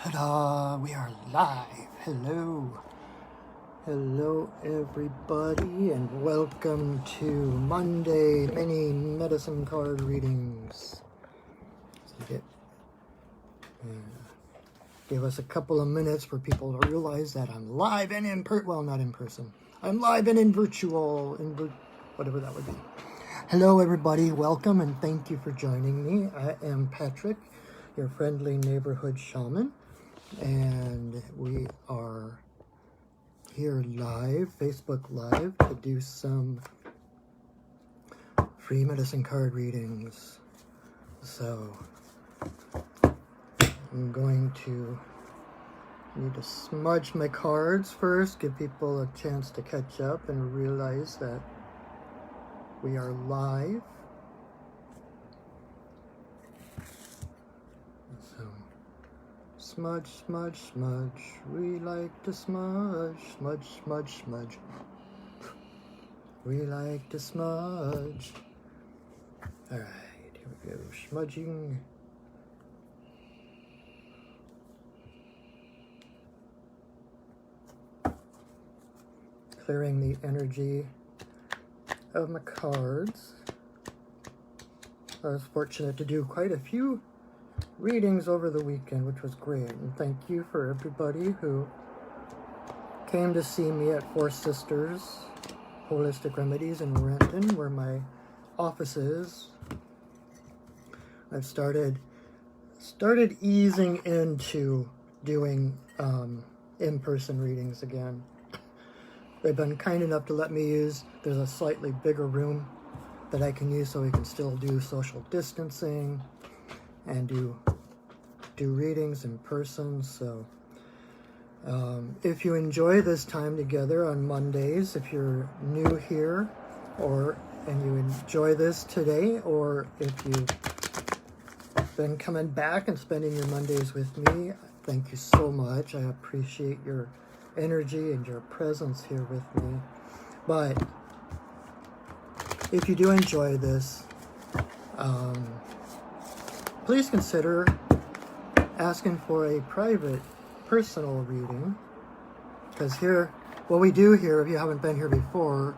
Ta-da! We are live. Hello. Hello, everybody, and welcome to Monday mini medicine card readings. Give us a couple of minutes for people to realize that I'm live and not in person. I'm live and in virtual, whatever that would be. Hello, everybody. Welcome, and thank you for joining me. I am Patrick, your friendly neighborhood shaman, and we are here live, Facebook Live, to do some free medicine card readings. So I'm going to need to smudge my cards first, give people a chance to catch up and realize that we are live. So smudge, smudge, smudge. We like to smudge, smudge, smudge, smudge. We like to smudge. Alright, here we go. Smudging. Clearing the energy of my cards. I was fortunate to do quite a few readings over the weekend, which was great. And thank you for everybody who came to see me at Four Sisters Holistic Remedies in Renton, where my office is. I've started easing into doing in-person readings again. They've been kind enough to let me use, there's a slightly bigger room that I can use so we can still do social distancing and do readings in person. So if you enjoy this time together on Mondays, if you're new here and you enjoy this today, or if you've been coming back and spending your Mondays with me, thank you so much. I appreciate your energy and your presence here with me. But if you do enjoy this, please consider asking for a private, personal reading. Because here, what we do here, if you haven't been here before,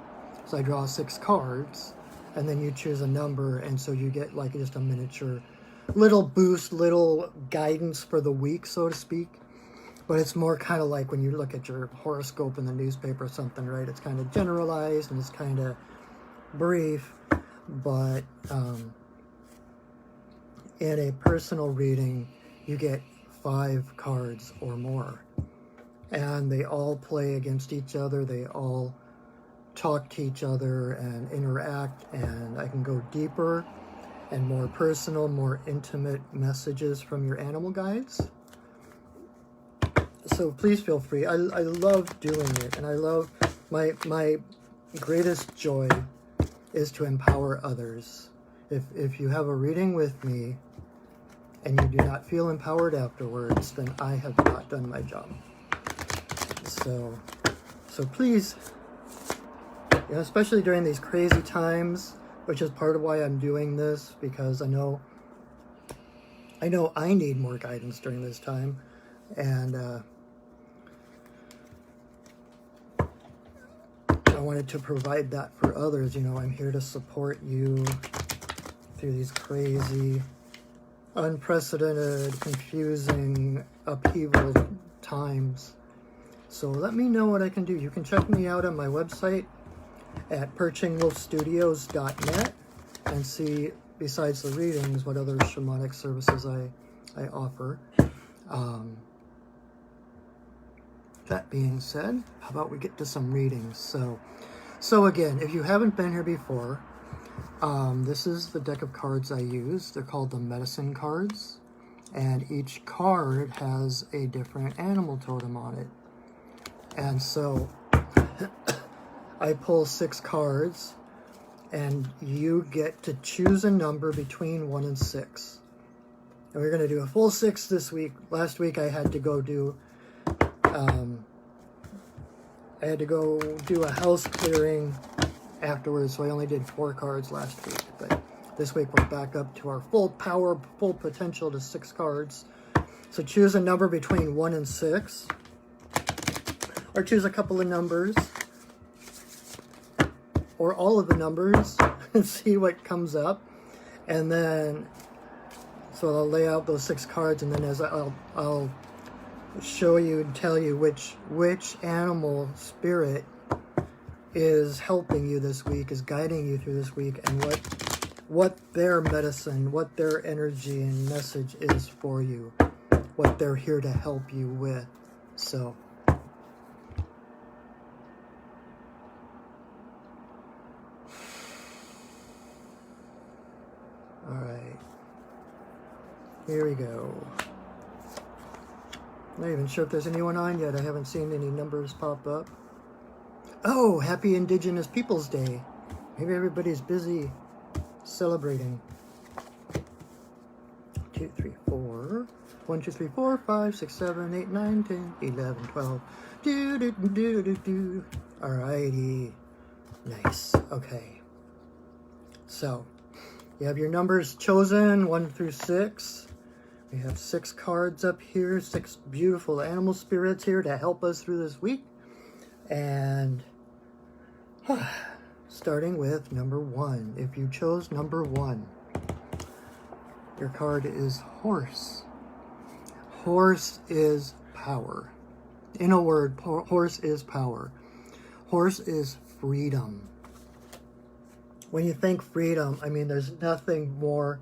is I draw 6 cards, and then you choose a number, and so you get like just a miniature little boost, little guidance for the week, so to speak. But it's more kind of like when you look at your horoscope in the newspaper or something, right? It's kind of generalized and it's kind of brief, but in a personal reading, you get 5 cards or more. And they all play against each other. They all talk to each other and interact, and I can go deeper and more personal, more intimate messages from your animal guides. So please feel free. I love doing it, and I love my greatest joy is to empower others. If you have a reading with me and you do not feel empowered afterwards, then I have not done my job. So please, especially during these crazy times, which is part of why I'm doing this, because I know I need more guidance during this time, and I wanted to provide that for others. I'm here to support you through these crazy, unprecedented, confusing, upheaval times. So let me know what I can do. You can check me out on my website at perchingwolfstudios.net and see, besides the readings, what other shamanic services I offer. That being said, how about we get to some readings? So again, if you haven't been here before, this is the deck of cards I use. They're called the medicine cards, and each card has a different animal totem on it. And so I pull 6 cards, and you get to choose a number between 1 and 6. And we're going to do a full 6 this week. Last week I had to go do a house clearing afterwards, so I only did 4 cards last week. But this week we're back up to our full power, full potential to 6 cards. So choose a number between 1 and 6. Or choose a couple of numbers. Or all of the numbers. And see what comes up. And then, so I'll lay out those 6 cards. And then as I'll show you and tell you which animal spirit is helping you this week, is guiding you through this week, and what their medicine, what their energy and message is for you, what they're here to help you with. So all right, here we go. I'm not even sure if there's anyone on yet. I haven't seen any numbers pop up. Oh, happy Indigenous Peoples Day. Maybe everybody's busy celebrating. 2, 3, 4. 1, 2, 3, 4, 5, 6, 7, 8, 9, 10, 11, 12. Do, do, do, do, do. Alrighty. Nice. Okay. So, you have your numbers chosen, 1 through 6. We have 6 cards up here, 6 beautiful animal spirits here to help us through this week. And starting with number 1. If you chose number 1, your card is Horse. Horse is power. In a word, horse is power. Horse is freedom. When you think freedom, I mean, there's nothing more.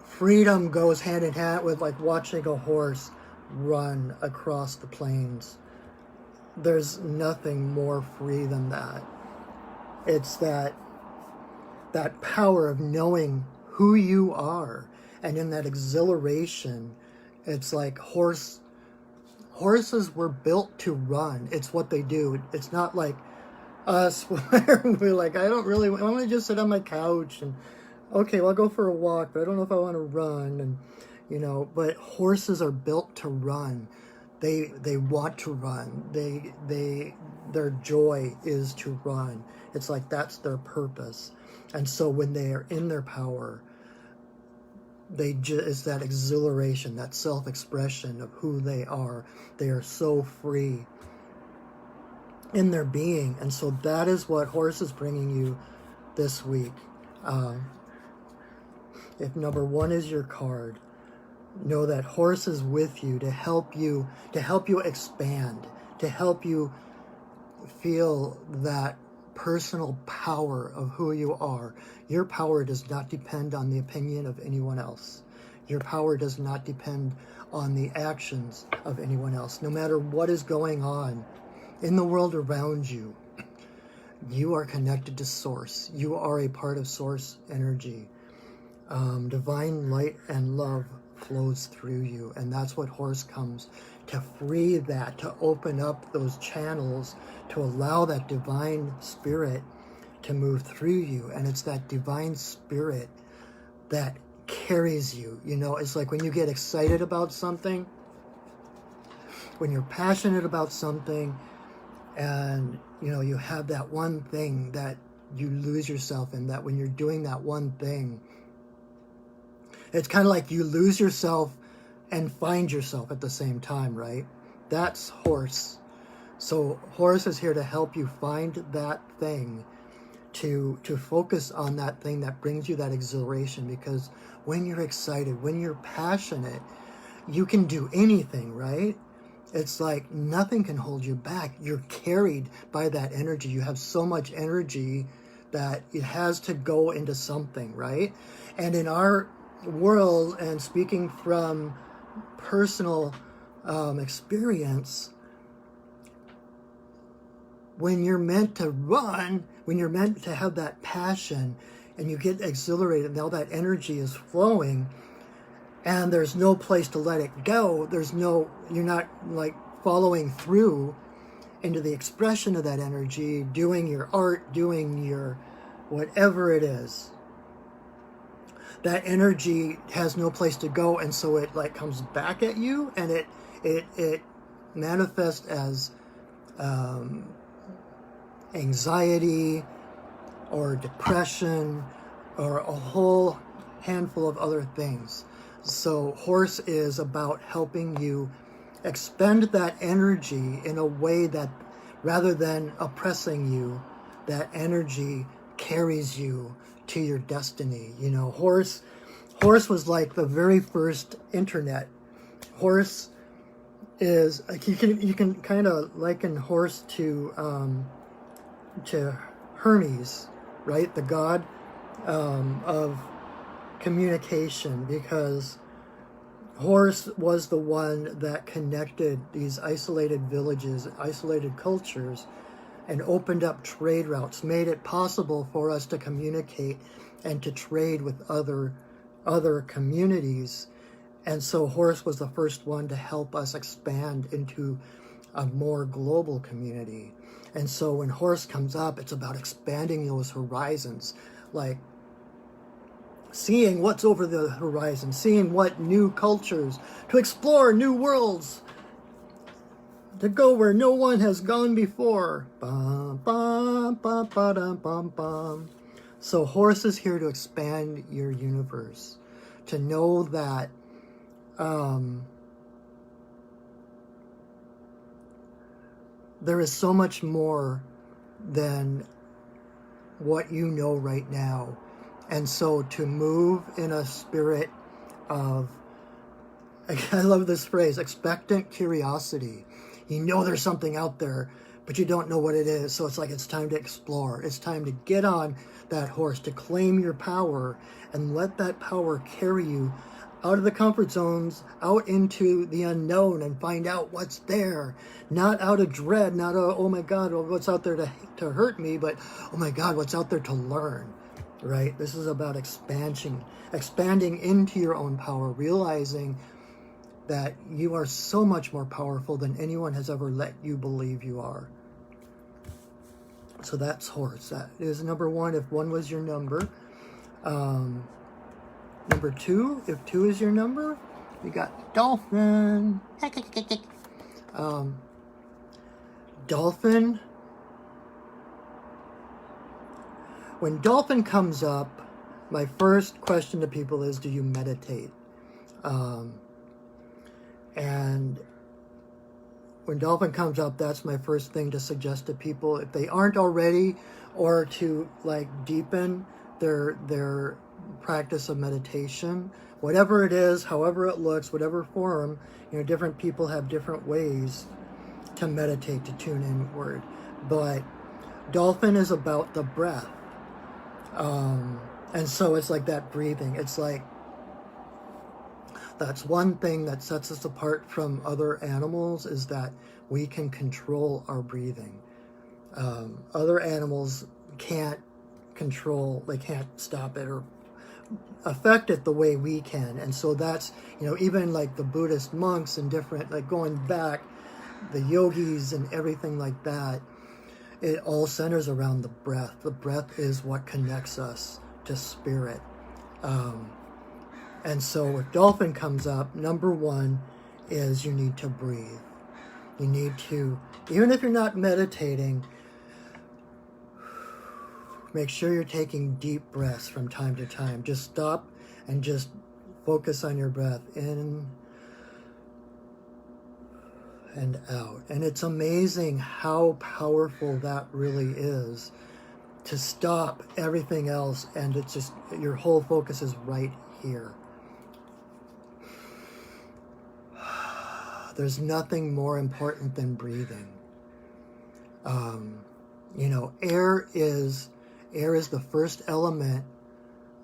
Freedom goes hand in hand with like watching a horse run across the plains. There's nothing more free than that. It's that power of knowing who you are, and in that exhilaration, it's like horses were built to run. It's what they do. It's not like us where we're like, I want to just sit on my couch and okay, well, I'll go for a walk, but I don't know if I want to run. And but horses are built to run. They want to run. Their joy is to run. It's like that's their purpose. And so when they are in their power, it's that exhilaration, that self-expression of who they are. They are so free in their being. And so that is what Horse is bringing you this week. If number 1 is your card, know that Horse is with you to help you expand, to help you feel that personal power of who you are. Your power does not depend on the opinion of anyone else. Your power does not depend on the actions of anyone else. No matter what is going on in the world around you, you are connected to Source. You are a part of Source energy. Divine light and love flows through you, and that's what Horse comes to free, that to open up those channels, to allow that divine spirit to move through you. And it's that divine spirit that carries you. It's like when you get excited about something, when you're passionate about something, and you have that one thing that you lose yourself in, that when you're doing that one thing, it's kind of like you lose yourself and find yourself at the same time, right? That's Horse. So Horse is here to help you find that thing, to focus on that thing that brings you that exhilaration. Because when you're excited, when you're passionate, you can do anything, right? It's like nothing can hold you back. You're carried by that energy. You have so much energy that it has to go into something, right? And in our world, and speaking from personal experience, when you're meant to run, when you're meant to have that passion and you get exhilarated and all that energy is flowing and there's no place to let it go, you're not like following through into the expression of that energy, doing your art, doing your whatever it is, that energy has no place to go. And so it like comes back at you, and it manifests as anxiety or depression or a whole handful of other things. So horse is about helping you expend that energy in a way that, rather than oppressing you, that energy carries you to your destiny. You know, horse was like the very first internet. Horse is, you can kind of liken horse to Hermes, right? The god of communication, because horse was the one that connected these isolated villages, isolated cultures, and opened up trade routes, made it possible for us to communicate and to trade with other communities. And so horse was the first one to help us expand into a more global community. And so when horse comes up, it's about expanding those horizons, like seeing what's over the horizon, seeing what new cultures, to explore new worlds, to go where no one has gone before. Bum, bum, bum, ba-dum, bum, bum. So horse is here to expand your universe, to know that there is so much more than what you know right now. And so to move in a spirit of, I love this phrase, expectant curiosity. You know there's something out there, but you don't know what it is. So it's like, it's time to explore. It's time to get on that horse, to claim your power and let that power carry you out of the comfort zones, out into the unknown, and find out what's there. Not out of dread, not oh my God, what's out there to hurt me, but oh my God, what's out there to learn, right? This is about expanding into your own power, realizing that you are so much more powerful than anyone has ever let you believe you are. So that's horse. That is number one, if one was your number. Number two, if two is your number, you got dolphin. Dolphin. When dolphin comes up, my first question to people is, do you meditate? And when dolphin comes up, that's my first thing to suggest to people, if they aren't already, or to like deepen their practice of meditation, whatever it is, however it looks, whatever form. You know, different people have different ways to meditate, to tune inward. But dolphin is about the breath. And so it's like that breathing. It's like, that's one thing that sets us apart from other animals, is that we can control our breathing. Other animals can't control, they can't stop it or affect it the way we can. And so that's, you know, even like the Buddhist monks and different, like going back, the yogis and everything like that, it all centers around the breath. The breath is what connects us to spirit. And so if dolphin comes up, number one is you need to breathe. You need to, even if you're not meditating, make sure you're taking deep breaths from time to time. Just stop and just focus on your breath in and out. And it's amazing how powerful that really is, to stop everything else and it's just, your whole focus is right here. There's nothing more important than breathing. You know, air is the first element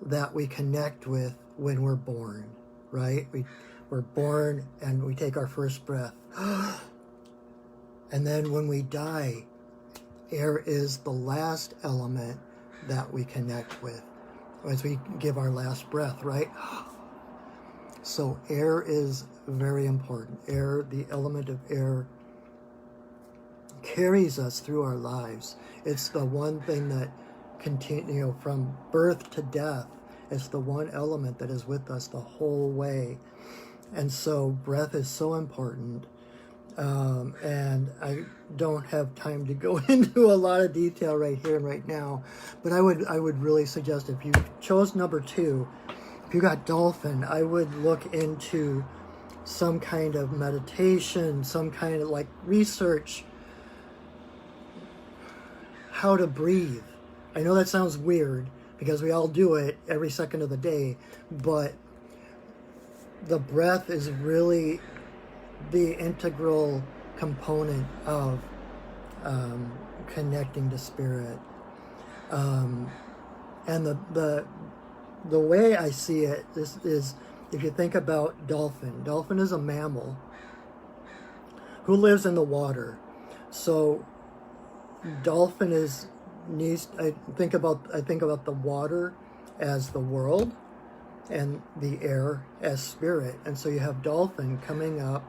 that we connect with when we're born, right? We're born and we take our first breath. And then when we die, air is the last element that we connect with as we give our last breath, right? So air is very important. Air, the element of air, carries us through our lives. It's the one thing that from birth to death, it's the one element that is with us the whole way. And so breath is so important. And I don't have time to go into a lot of detail right here and right now, but I would really suggest, if you chose number two, if you got dolphin, I would look into some kind of meditation, some kind of like research how to breathe. I know that sounds weird because we all do it every second of the day, but the breath is really the integral component of connecting to spirit. And the way I see it is if you think about dolphin is a mammal who lives in the water. So dolphin I think about the water as the world and the air as spirit. And so you have dolphin coming up,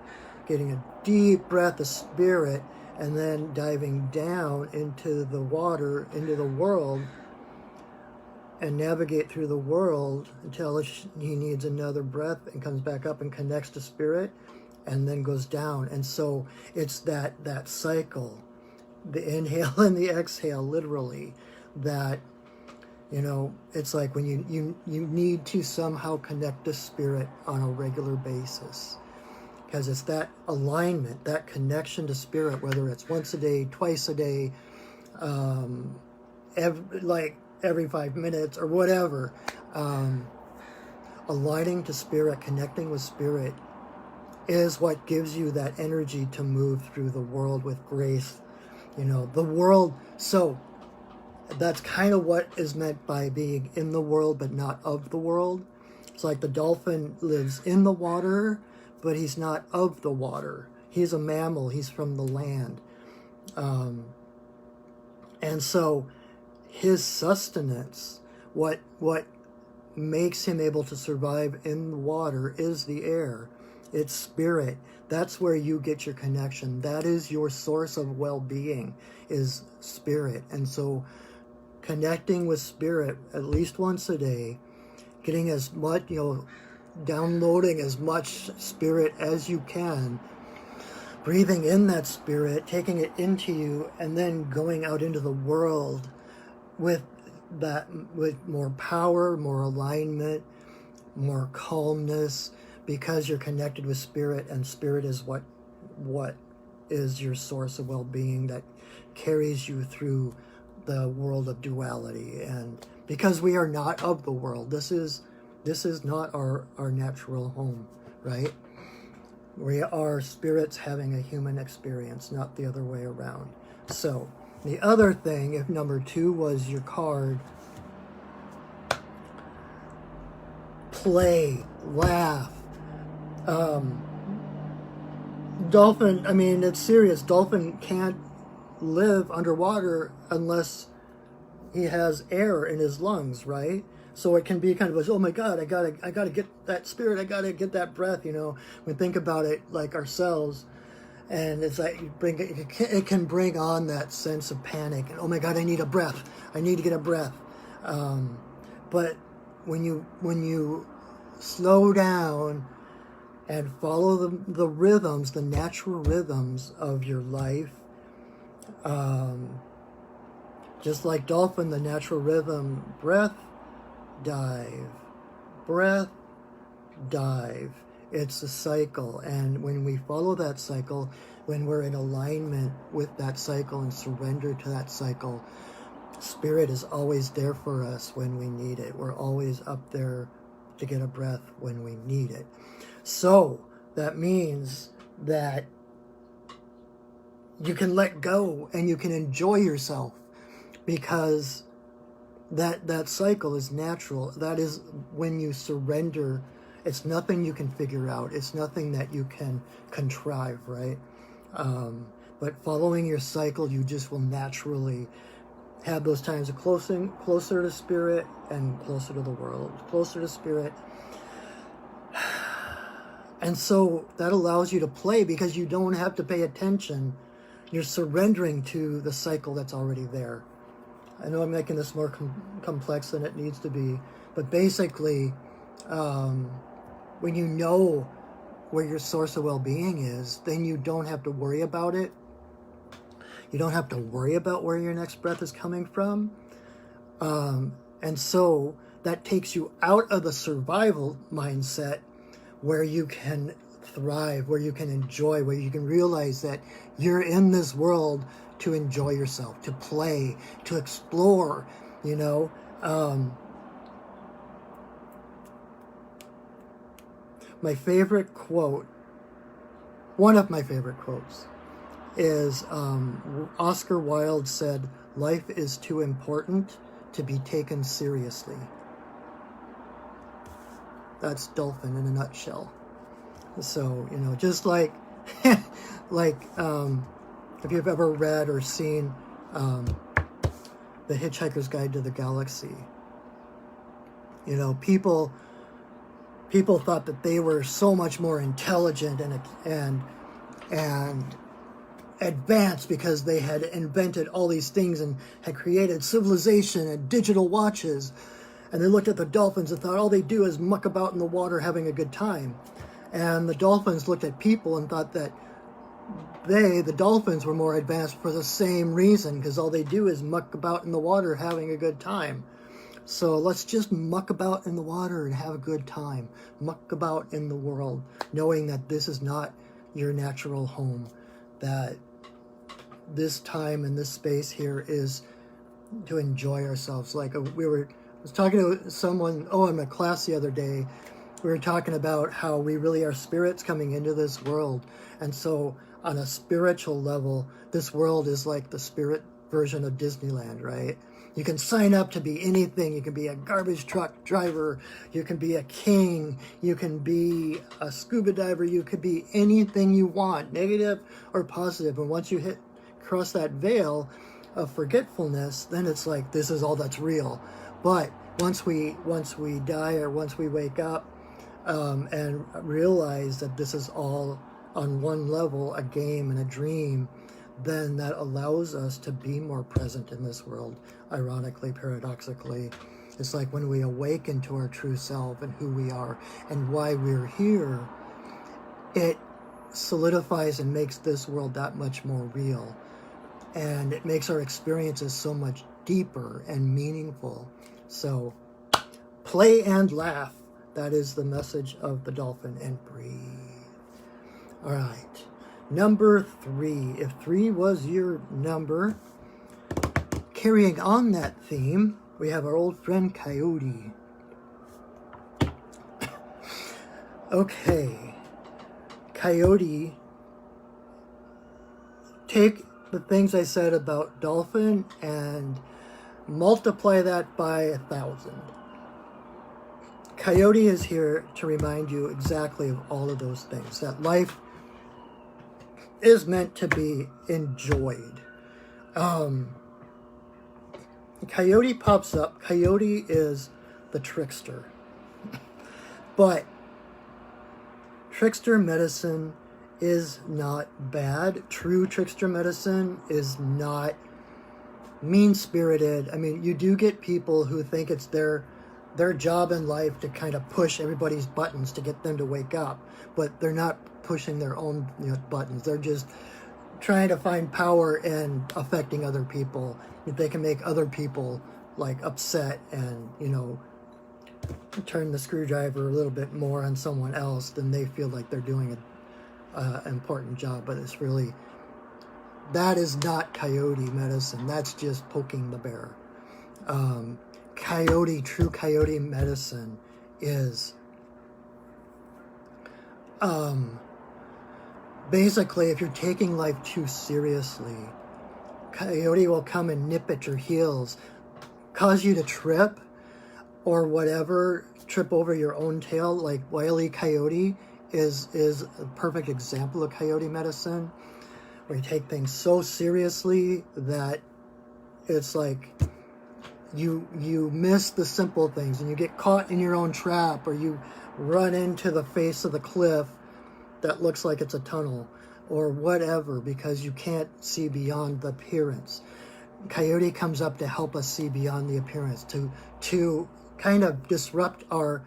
getting a deep breath of spirit, and then diving down into the water, into the world, and navigate through the world until he needs another breath and comes back up and connects to spirit and then goes down. And so it's that cycle, the inhale and the exhale, literally, that, you know, it's like when you need to somehow connect to spirit on a regular basis, because it's that alignment, that connection to spirit, whether it's once a day, twice a day, every 5 minutes or whatever. Aligning to spirit, connecting with spirit is what gives you that energy to move through the world with grace. You know, the world. So that's kind of what is meant by being in the world but not of the world. It's like the dolphin lives in the water, but he's not of the water. He's a mammal. He's from the land. And so his sustenance, what makes him able to survive in the water, is the air. It's spirit. That's where you get your connection. That is your source of well-being, is spirit. And so connecting with spirit at least once a day, getting as much, downloading as much spirit as you can, breathing in that spirit, taking it into you, and then going out into the world with more power, more alignment, more calmness, because you're connected with spirit, and spirit is what is your source of well-being that carries you through the world of duality. And because we are not of the world, this is not our natural home, right? We are spirits having a human experience, not the other way around. So the other thing, if number 2 was your card, play, laugh. Dolphin, I mean, it's serious. Dolphin can't live underwater unless he has air in his lungs, right? So it can be kind of, oh my God, I gotta get that spirit, I gotta get that breath, We think about it like ourselves, and it's like it can bring on that sense of panic, and oh my God, I need a breath, I need to get a breath. But when you slow down and follow the rhythms, the natural rhythms of your life, just like dolphin, the natural rhythm, breath, dive, breath, dive. It's a cycle, and when we follow that cycle, when we're in alignment with that cycle and surrender to that cycle, spirit is always there for us when we need it. We're always up there to get a breath when we need it. So that means that you can let go and you can enjoy yourself, because that cycle is natural. That is when you surrender. It's nothing you can figure out. It's nothing that you can contrive, right? But following your cycle, you just will naturally have those times of closer to spirit and closer to the world, closer to spirit. And so that allows you to play because you don't have to pay attention. You're surrendering to the cycle that's already there. I know I'm making this more complex than it needs to be, but basically, when you know where your source of well-being is, then you don't have to worry about it. You don't have to worry about where your next breath is coming from. And so that takes you out of the survival mindset where you can thrive, where you can enjoy, where you can realize that you're in this world to enjoy yourself, to play, to explore, you know. My favorite quote, one of my favorite quotes, is Oscar Wilde said, "Life is too important to be taken seriously." That's Dolphin in a nutshell. So, you know, just like, like, if you've ever read or seen The Hitchhiker's Guide to the Galaxy, you know, people thought that they were so much more intelligent and advanced because they had invented all these things and had created civilization and digital watches. And they looked at the dolphins and thought all they do is muck about in the water having a good time. And the dolphins looked at people and thought that the dolphins, were more advanced for the same reason, because all they do is muck about in the water having a good time. So let's just muck about in the water and have a good time. Muck about in the world, knowing that this is not your natural home, that this time and this space here is to enjoy ourselves. Like I was talking to someone, in my class the other day, we were talking about how we really are spirits coming into this world. And so on a spiritual level, this world is like the spirit version of Disneyland, right? You can sign up to be anything. You can be a garbage truck driver. You can be a king. You can be a scuba diver. You could be anything you want, negative or positive. And once you cross that veil of forgetfulness, then it's like, this is all that's real. But once we die, or once we wake up and realize that this is all on one level, a game and a dream, then that allows us to be more present in this world. Ironically, paradoxically, it's like when we awaken to our true self and who we are and why we're here, it solidifies and makes this world that much more real. And it makes our experiences so much deeper and meaningful. So, play and laugh. That is the message of the dolphin, and breathe. All right. Number 3. If 3 was your number, carrying on that theme, we have our old friend Coyote. Okay. Coyote, take the things I said about dolphin and multiply that by 1,000. Coyote is here to remind you exactly of all of those things, that life is meant to be enjoyed. Coyote pops up. Coyote is the trickster. But trickster medicine is not bad. True trickster medicine is not mean-spirited. I mean, you do get people who think it's their job in life to kind of push everybody's buttons to get them to wake up, but they're not pushing their own buttons. They're just trying to find power in affecting other people. If they can make other people like upset and turn the screwdriver a little bit more on someone else, then they feel like they're doing an important job. But it's really, that is not coyote medicine. That's just poking the bear. True coyote medicine is basically, if you're taking life too seriously, coyote will come and nip at your heels, cause you to trip or whatever, trip over your own tail. Like Wile E. Coyote is a perfect example of coyote medicine, where you take things so seriously that it's like you miss the simple things and you get caught in your own trap, or you run into the face of the cliff that looks like it's a tunnel or whatever, because you can't see beyond the appearance. Coyote comes up to help us see beyond the appearance, to kind of disrupt our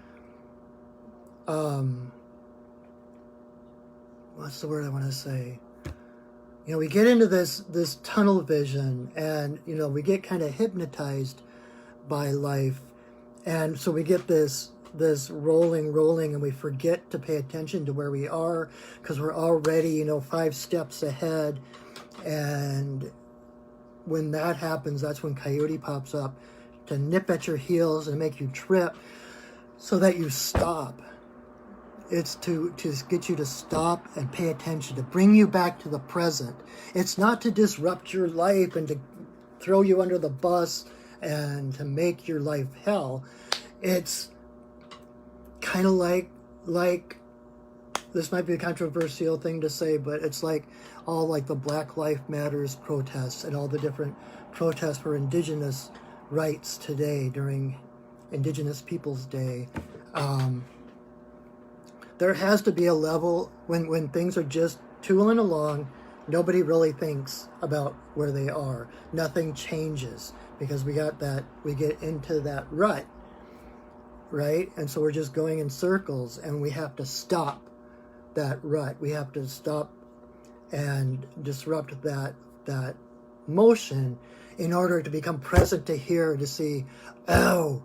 what's the word I want to say? We get into this tunnel vision, and we get kind of hypnotized by life, And so we get this rolling, and we forget to pay attention to where we are because we're already, 5 steps ahead. And when that happens, that's when Coyote pops up to nip at your heels and make you trip so that you stop. It's to get you to stop and pay attention, to bring you back to the present. It's not to disrupt your life and to throw you under the bus and to make your life hell. It's kind of like this might be a controversial thing to say, but it's like all like the Black Lives Matters protests and all the different protests for Indigenous rights today during Indigenous Peoples Day. There has to be a level when things are just tooling along, nobody really thinks about where they are. Nothing changes because we get into that rut, right? And so we're just going in circles, and we have to stop that rut. We have to stop and disrupt that motion in order to become present to hear, to see, oh,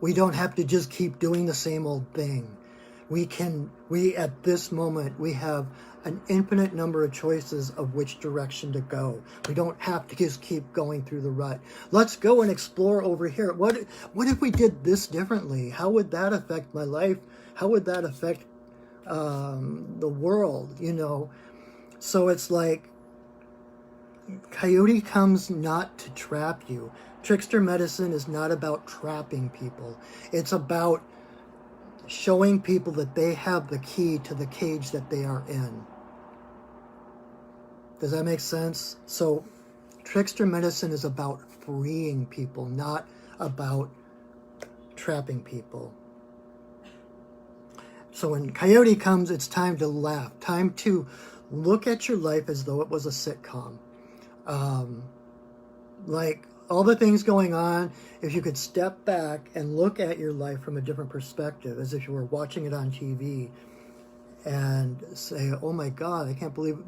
we don't have to just keep doing the same old thing. We at this moment, we have an infinite number of choices of which direction to go. We don't have to just keep going through the rut. Let's go and explore over here. What if we did this differently? How would that affect my life? How would that affect the world? So it's like Coyote comes not to trap you. Trickster medicine is not about trapping people. It's about showing people that they have the key to the cage that they are in. Does that make sense? So trickster medicine is about freeing people, not about trapping people. So when Coyote comes, it's time to laugh, time to look at your life as though it was a sitcom. Like all the things going on, if you could step back and look at your life from a different perspective, as if you were watching it on TV, and say, oh my God, I can't believe,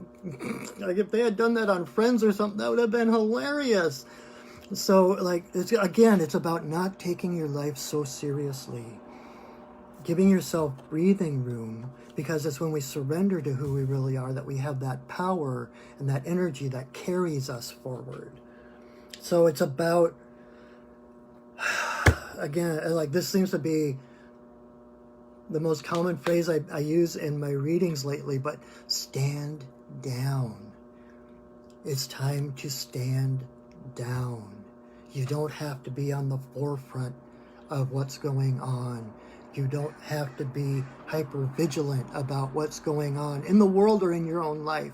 like if they had done that on Friends or something, that would have been hilarious. So like, it's about not taking your life so seriously, giving yourself breathing room, because it's when we surrender to who we really are that we have that power and that energy that carries us forward. So it's about, again, like this seems to be the most common phrase I use in my readings lately, but stand down. It's time to stand down. You don't have to be on the forefront of what's going on. You don't have to be hyper vigilant about what's going on in the world or in your own life.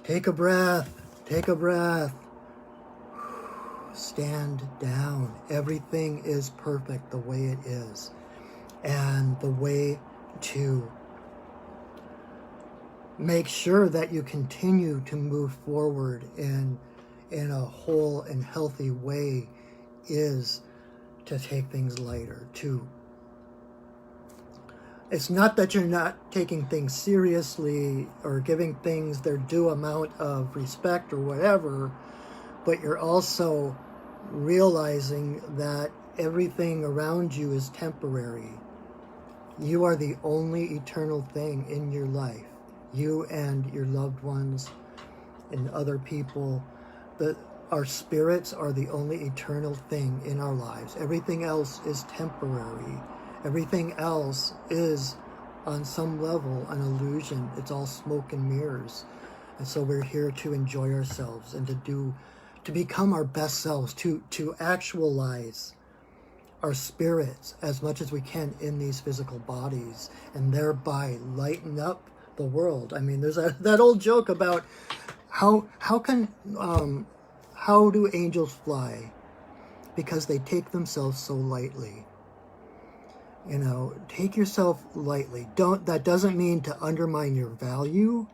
Take a breath. Take a breath. Stand down. Everything is perfect the way it is. And the way to make sure that you continue to move forward in a whole and healthy way is to take things lighter. It's not that you're not taking things seriously or giving things their due amount of respect or whatever, but you're also realizing that everything around you is temporary. You are the only eternal thing in your life. You and your loved ones and other people. Our spirits are the only eternal thing in our lives. Everything else is temporary. Everything else is, on some level, an illusion. It's all smoke and mirrors. And so we're here to enjoy ourselves and to become our best selves, to actualize our spirits as much as we can in these physical bodies, and thereby lighten up the world. I mean, there's that old joke about how do angels fly? Because they take themselves so lightly. Take yourself lightly. That doesn't mean to undermine your value.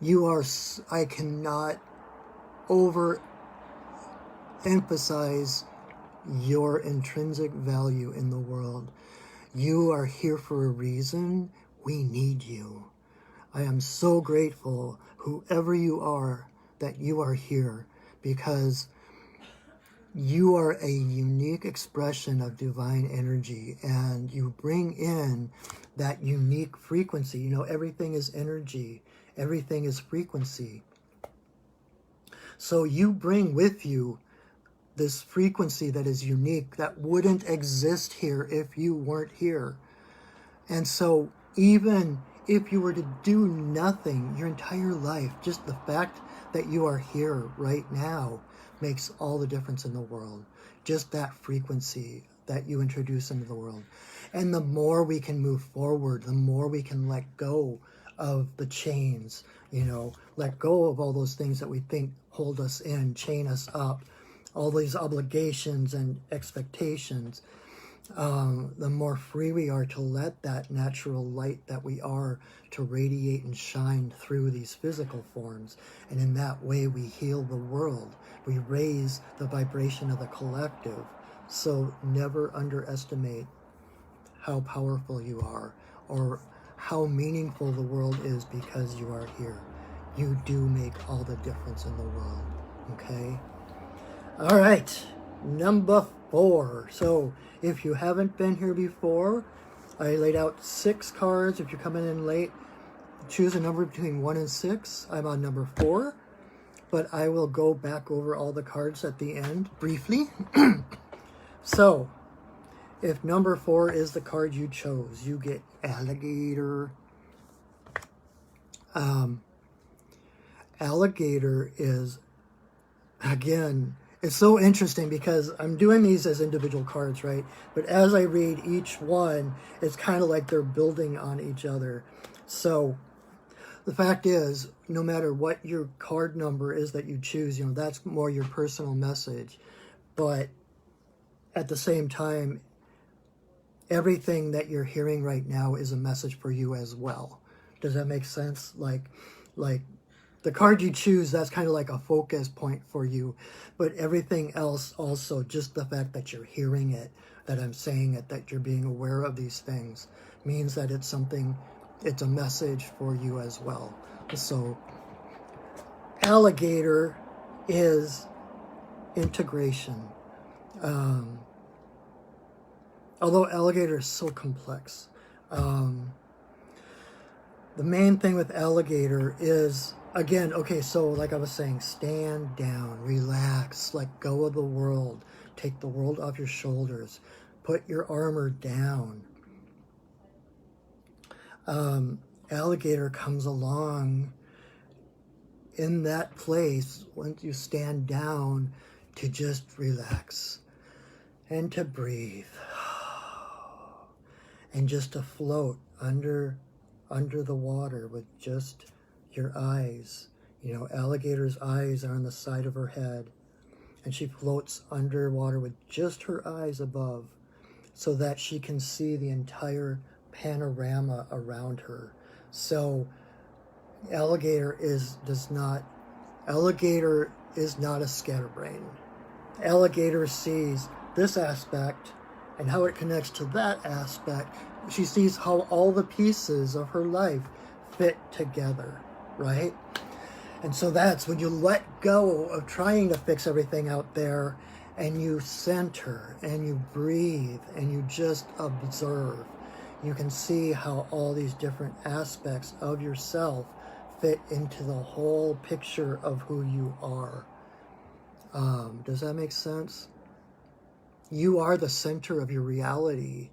I cannot overemphasize your intrinsic value in the world. You are here for a reason. We need you. I am so grateful, whoever you are, that you are here, because You are a unique expression of divine energy, and you bring in that unique frequency. You know, everything is energy, everything is frequency. So you bring with you this frequency that is unique, that wouldn't exist here if you weren't here. And so even if you were to do nothing your entire life, just the fact that you are here right now makes all the difference in the world. Just that frequency that you introduce into the world. And the more we can move forward, the more we can let go of the chains, you know, let go of all those things that we think hold us in, chain us up, all these obligations and expectations. The more free we are to let that natural light that we are to radiate and shine through these physical forms. And in that way, we heal the world. We raise the vibration of the collective. So never underestimate how powerful you are or how meaningful the world is because you are here. You do make all the difference in the world. Okay? All right. Number 4. So if you haven't been here before, I laid out 6 cards. If you're coming in late, choose a number between 1 and 6. I'm on number 4, but I will go back over all the cards at the end briefly. So if number 4 is the card you chose, you get alligator. Alligator is, again, it's so interesting because I'm doing these as individual cards, right? But as I read each one, it's kind of like they're building on each other. So the fact is, no matter what your card number is that you choose, you know, that's more your personal message. But at the same time, everything that you're hearing right now is a message for you as well. Does that make sense? Like the card you choose, that's kind of like a focus point for you. But everything else also, just the fact that you're hearing it, that I'm saying it, that you're being aware of these things, means that it's something, it's a message for you as well. So alligator is integration. Although alligator is so complex. The main thing with alligator is, again, okay, so like I was saying, stand down, relax, let go of the world, take the world off your shoulders, put your armor down. Alligator comes along in that place once you stand down to just relax and to breathe and just to float under the water with just your eyes. You know, alligator's eyes are on the side of her head, and she floats underwater with just her eyes above so that she can see the entire panorama around her. So alligator is not a scatterbrain. Alligator sees this aspect and how it connects to that aspect. She sees how all the pieces of her life fit together, right? And so that's when you let go of trying to fix everything out there and you center and you breathe and you just observe. You can see how all these different aspects of yourself fit into the whole picture of who you are. Does that make sense? You are the center of your reality,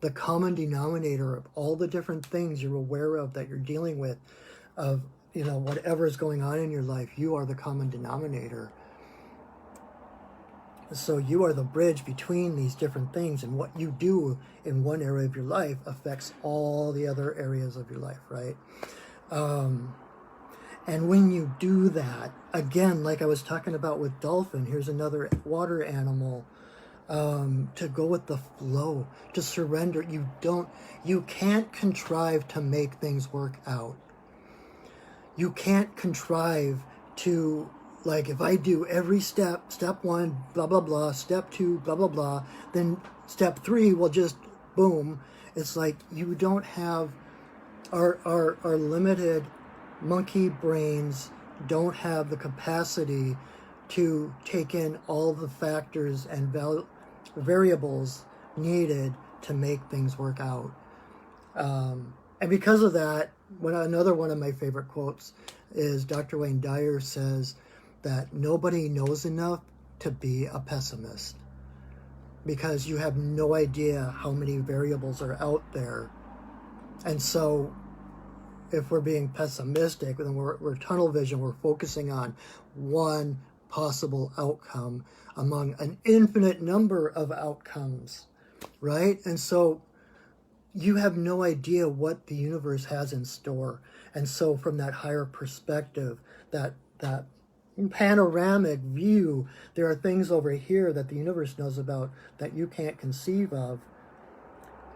the common denominator of all the different things you're aware of that you're dealing with, of, you know, whatever is going on in your life. You are the common denominator. So you are the bridge between these different things, and what you do in one area of your life affects all the other areas of your life, right? And when you do that, again, like I was talking about with dolphin, here's another water animal, to go with the flow, to surrender. You can't contrive to make things work out. You can't contrive to, like, if I do every step 1, blah, blah, blah, step 2, blah, blah, blah, then step 3 will just, boom. It's like you don't have, our limited monkey brains don't have the capacity to take in all the factors and variables needed to make things work out. And because of that, another one of my favorite quotes is Dr. Wayne Dyer says that nobody knows enough to be a pessimist, because you have no idea how many variables are out there. And so if we're being pessimistic, then we're tunnel vision, we're focusing on one possible outcome among an infinite number of outcomes, right? And so you have no idea what the universe has in store. And so from that higher perspective, that panoramic view, there are things over here that the universe knows about that you can't conceive of.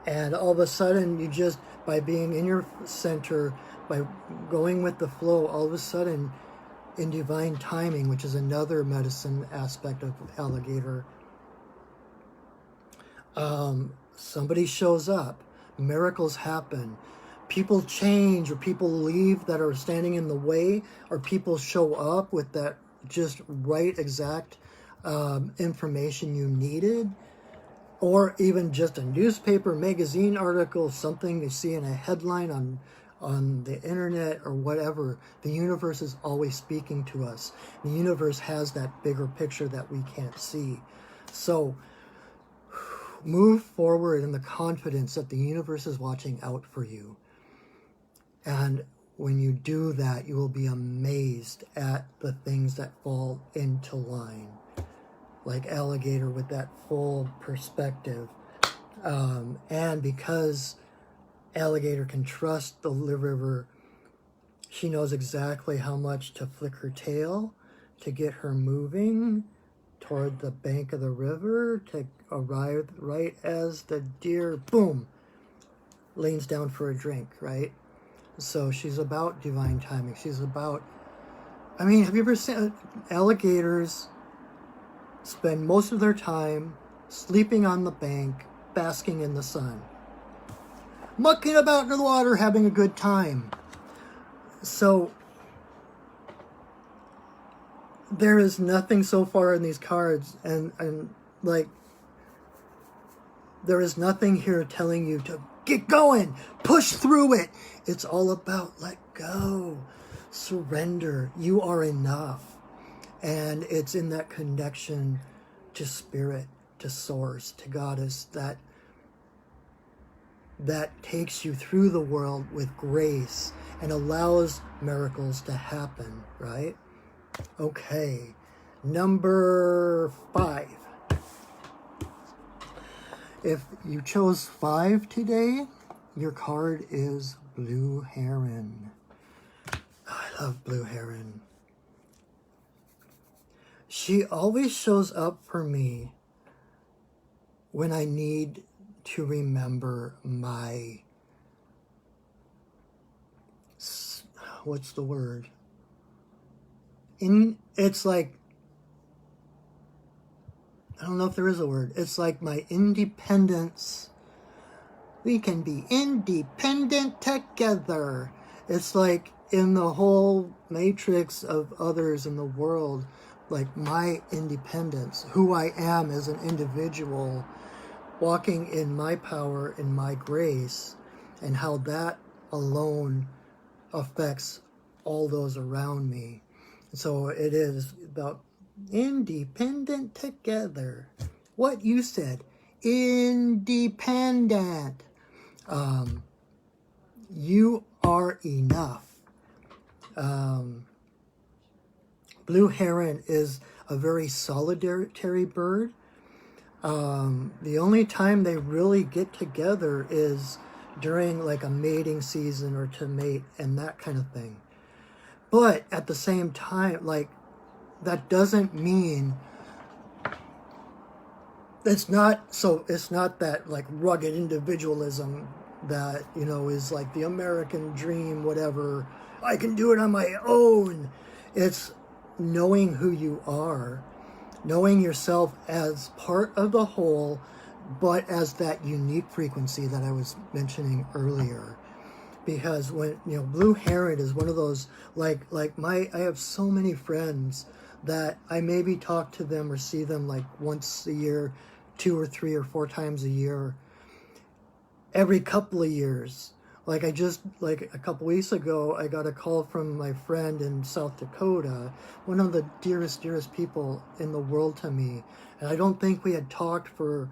And all of a sudden, you just, by being in your center, by going with the flow, all of a sudden, in divine timing, which is another medicine aspect of alligator, somebody shows up, miracles happen, people change, or people leave that are standing in the way, or people show up with that just right exact information you needed, or even just a newspaper, magazine article, something you see in a headline on the internet or whatever. The universe is always speaking to us. The universe has that bigger picture that we can't see. So move forward in the confidence that the universe is watching out for you. And when you do that, you will be amazed at the things that fall into line. Like alligator with that full perspective. And because alligator can trust the river, she knows exactly how much to flick her tail to get her moving toward the bank of the river, to arrive right as the deer, boom, leans down for a drink, right? So she's about divine timing. She's about, I mean, have you ever seen alligators spend most of their time sleeping on the bank, basking in the sun, mucking about in the water, having a good time? So there is nothing so far in these cards, and like, there is nothing here telling you to get going, push through it. It's all about let go, surrender. You are enough. And it's in that connection to spirit, to source, to goddess, that takes you through the world with grace and allows miracles to happen, right? Okay, number 5. If you chose 5 today, your card is Blue Heron. I love Blue Heron. She always shows up for me when I need to remember my, what's the word? It's like, I don't know if there is a word. It's like my independence. We can be independent together. It's like in the whole matrix of others in the world, like my independence, who I am as an individual, walking in my power, in my grace, and how that alone affects all those around me. So it is about independent together. What you said, independent. You are enough. Blue heron is a very solitary bird. The only time they really get together is during like a mating season or to mate and that kind of thing. But at the same time, like, that doesn't mean it's not that like rugged individualism that, you know, is like the American dream, whatever. I can do it on my own. It's knowing who you are, knowing yourself as part of the whole, but as that unique frequency that I was mentioning earlier. Because when, you know, Blue Heron is one of those, I have so many friends that I maybe talk to them or see them like once a year, 2 or 3 or 4 times a year, every couple of years. Like like a couple weeks ago, I got a call from my friend in South Dakota, one of the dearest people in the world to me. And I don't think we had talked for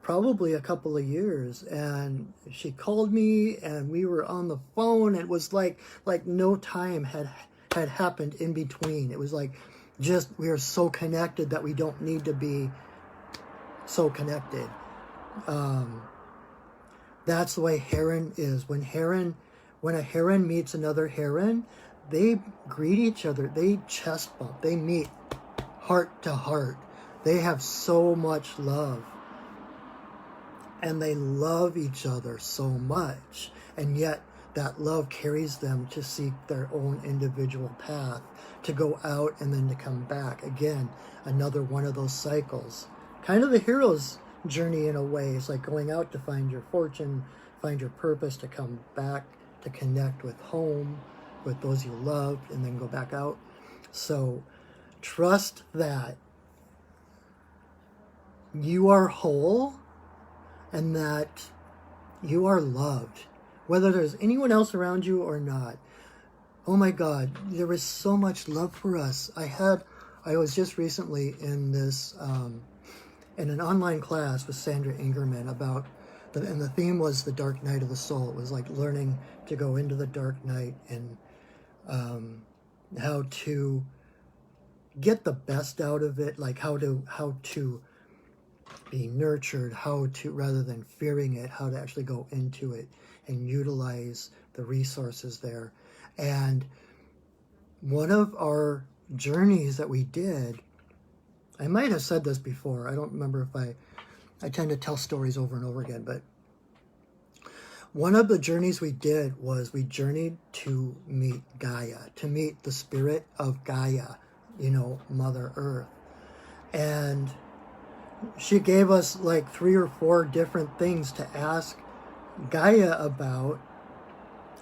probably a couple of years. And she called me and we were on the phone. It was like no time had happened in between. It was like just we are so connected that we don't need to be so connected. That's the way heron is. When a heron meets another heron, they greet each other. They chest bump. They meet heart to heart. They have so much love. And they love each other so much. And yet that love carries them to seek their own individual path, to go out and then to come back. Again, another one of those cycles. Kind of the hero's journey in a way. It's like going out to find your fortune, find your purpose, to come back, to connect with home, with those you loved, and then go back out. So trust that you are whole and that you are loved, whether there's anyone else around you or not. Oh my God, there is so much love for us. I was just recently in this, in an online class with Sandra Ingerman and the theme was the dark night of the soul. It was like learning to go into the dark night and how to get the best out of it, like how to be nurtured, how to, rather than fearing it, how to actually go into it and utilize the resources there. And one of our journeys that we did, I might have said this before, I don't remember if I tend to tell stories over and over again, but one of the journeys we did was we journeyed to meet Gaia, to meet the spirit of Gaia, Mother Earth. And she gave us like 3 or 4 different things to ask Gaia about.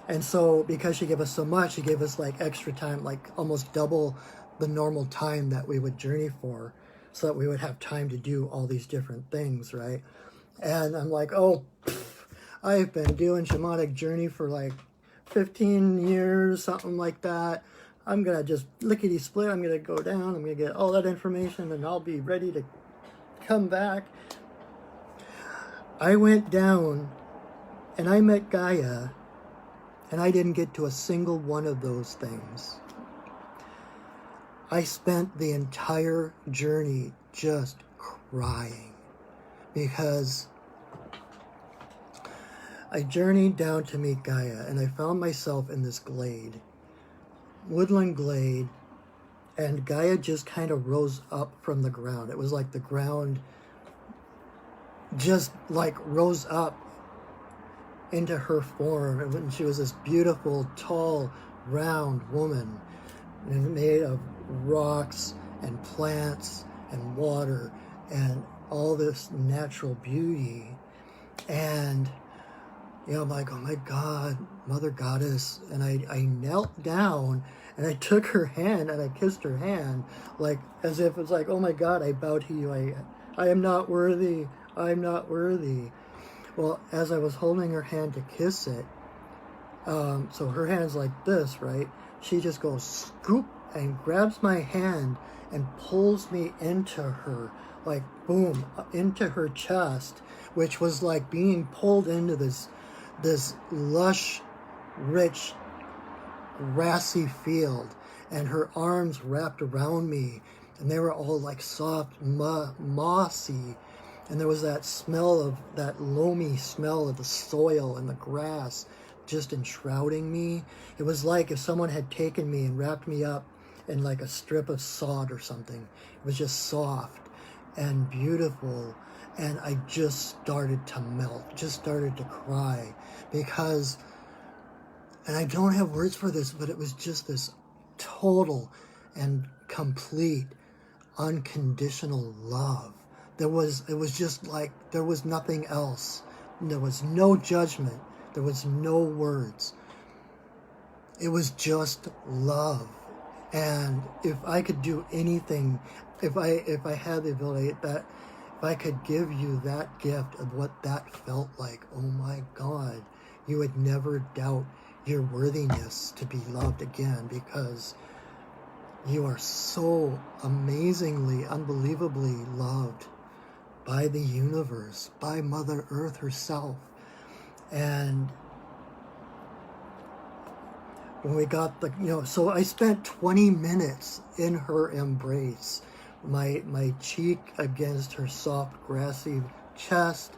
And so because she gave us so much, she gave us like extra time, like almost double the normal time that we would journey for, so that we would have time to do all these different things, right? And I'm like, I've been doing shamanic journey for like 15 years, something like that. I'm going to just lickety-split. I'm going to go down. I'm going to get all that information and I'll be ready to come back. I went down and I met Gaia and I didn't get to a single one of those things. I spent the entire journey just crying because I journeyed down to meet Gaia and I found myself in this glade, woodland glade, and Gaia just kind of rose up from the ground. It was like the ground just like rose up into her form. And she was this beautiful, tall, round woman and made of rocks and plants and water and all this natural beauty. And I'm like, oh my God, Mother Goddess. And I knelt down and I took her hand and I kissed her hand, like as if it's like, oh my God, I bow to you. I am not worthy. I'm not worthy. Well, as I was holding her hand to kiss it, so her hand's like this, right? She just goes scoop and grabs my hand and pulls me into her, like boom, into her chest, which was like being pulled into this lush, rich, grassy field, and her arms wrapped around me, and they were all like soft, mossy, and there was that smell of that loamy smell of the soil and the grass just enshrouding me. It was like if someone had taken me and wrapped me up in like a strip of sod or something. It was just soft and beautiful, and I just started to melt, just started to cry, because, and I don't have words for this, but it was just this total and complete unconditional love. It was just like there was nothing else. There was no judgment. There was no words. It was just love. And if I could do anything, if I had the ability that, if I could give you that gift of what that felt like, oh my God, you would never doubt your worthiness to be loved again, because you are so amazingly, unbelievably loved by the universe, by Mother Earth herself. And when we got the, so I spent 20 minutes in her embrace, my cheek against her soft, grassy chest,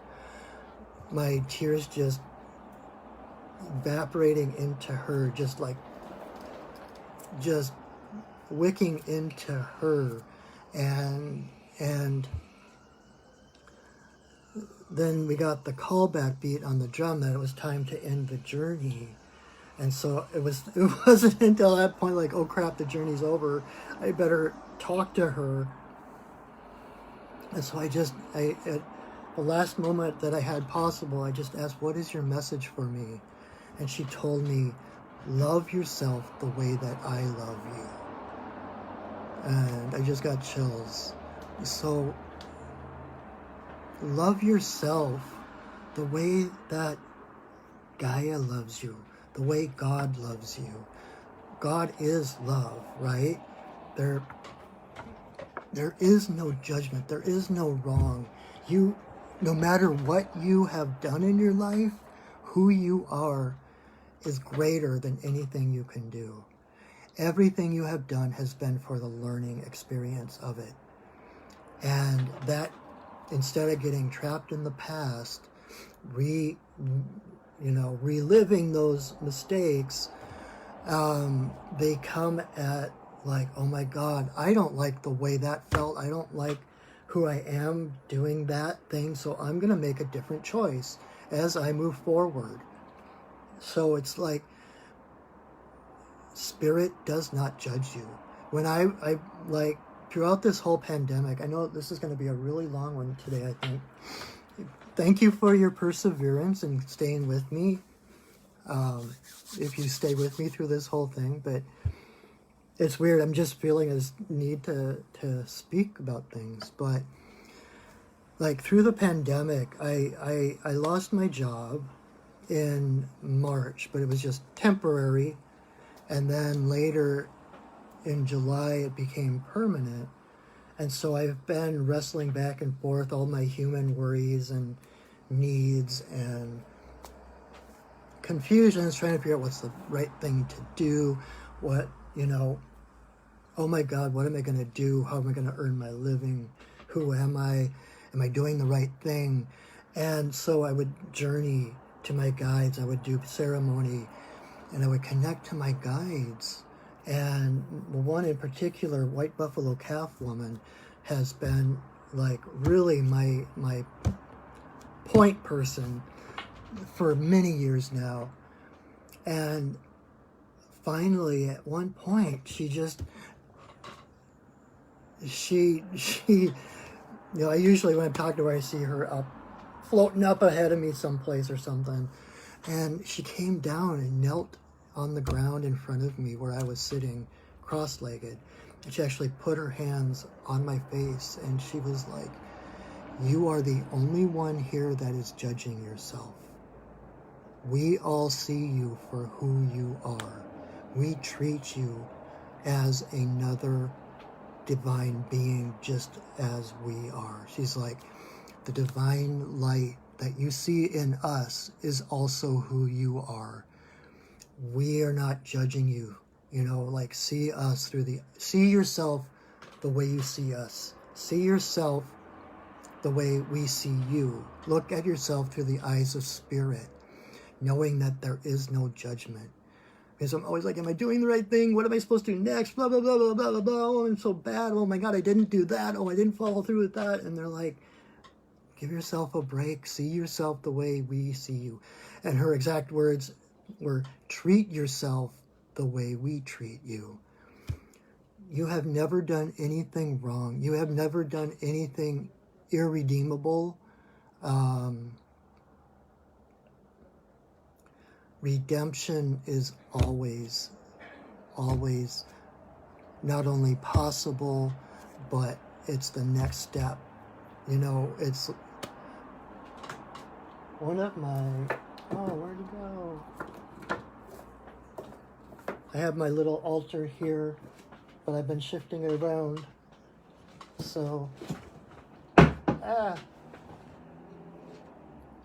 my tears just evaporating into her, just wicking into her. And then we got the callback beat on the drum that it was time to end the journey. And so it wasn't until that point, like, oh crap, the journey's over, I better talk to her. And so at the last moment that I had possible, I just asked, what is your message for me? And she told me, love yourself the way that I love you. And I just got chills. So love yourself the way that Gaia loves you, the way God loves you. God is love, right? There is no judgment. There is no wrong. No matter what you have done in your life, who you are is greater than anything you can do. Everything you have done has been for the learning experience of it. And that, instead of getting trapped in the past, reliving those mistakes, they come at like, oh my God, I don't like the way that felt. I don't like who I am doing that thing. So I'm going to make a different choice as I move forward. So it's like, Spirit does not judge you. When I like, throughout this whole pandemic, I know this is going to be a really long one today, I think. Thank you for your perseverance and staying with me. If you stay with me through this whole thing, but it's weird. I'm just feeling a need to speak about things. But like, through the pandemic, I lost my job in March, but it was just temporary. And then later in July, it became permanent. And so I've been wrestling back and forth all my human worries and needs and confusions, trying to figure out what's the right thing to do, oh my God, what am I going to do? How am I going to earn my living? Who am I? Am I doing the right thing? And so I would journey to my guides. I would do ceremony, and I would connect to my guides. And the one in particular, White Buffalo Calf Woman, has been like really my point person for many years now. And finally, at one point, I usually when I talk to her, I see her floating up ahead of me someplace or something. And she came down and knelt on the ground in front of me where I was sitting cross-legged. And she actually put her hands on my face, and she was like, you are the only one here that is judging yourself. We all see you for who you are. We treat you as another divine being just as we are. She's like, the divine light that you see in us is also who you are. We are not judging you. Like, see yourself the way you see us. See yourself the way we see you. Look at yourself through the eyes of Spirit, knowing that there is no judgment. Because I'm always like, am I doing the right thing? What am I supposed to do next? Blah, blah, blah, blah, blah, blah, blah. Oh, I'm so bad. Oh my God, I didn't do that. Oh, I didn't follow through with that. And they're like, give yourself a break. See yourself the way we see you. And her exact words were, treat yourself the way we treat you. You have never done anything wrong. You have never done anything irredeemable. Redemption is always not only possible, but it's the next step. You know, it's one of my, oh, where'd he go? I have my little altar here, but I've been shifting it around. So,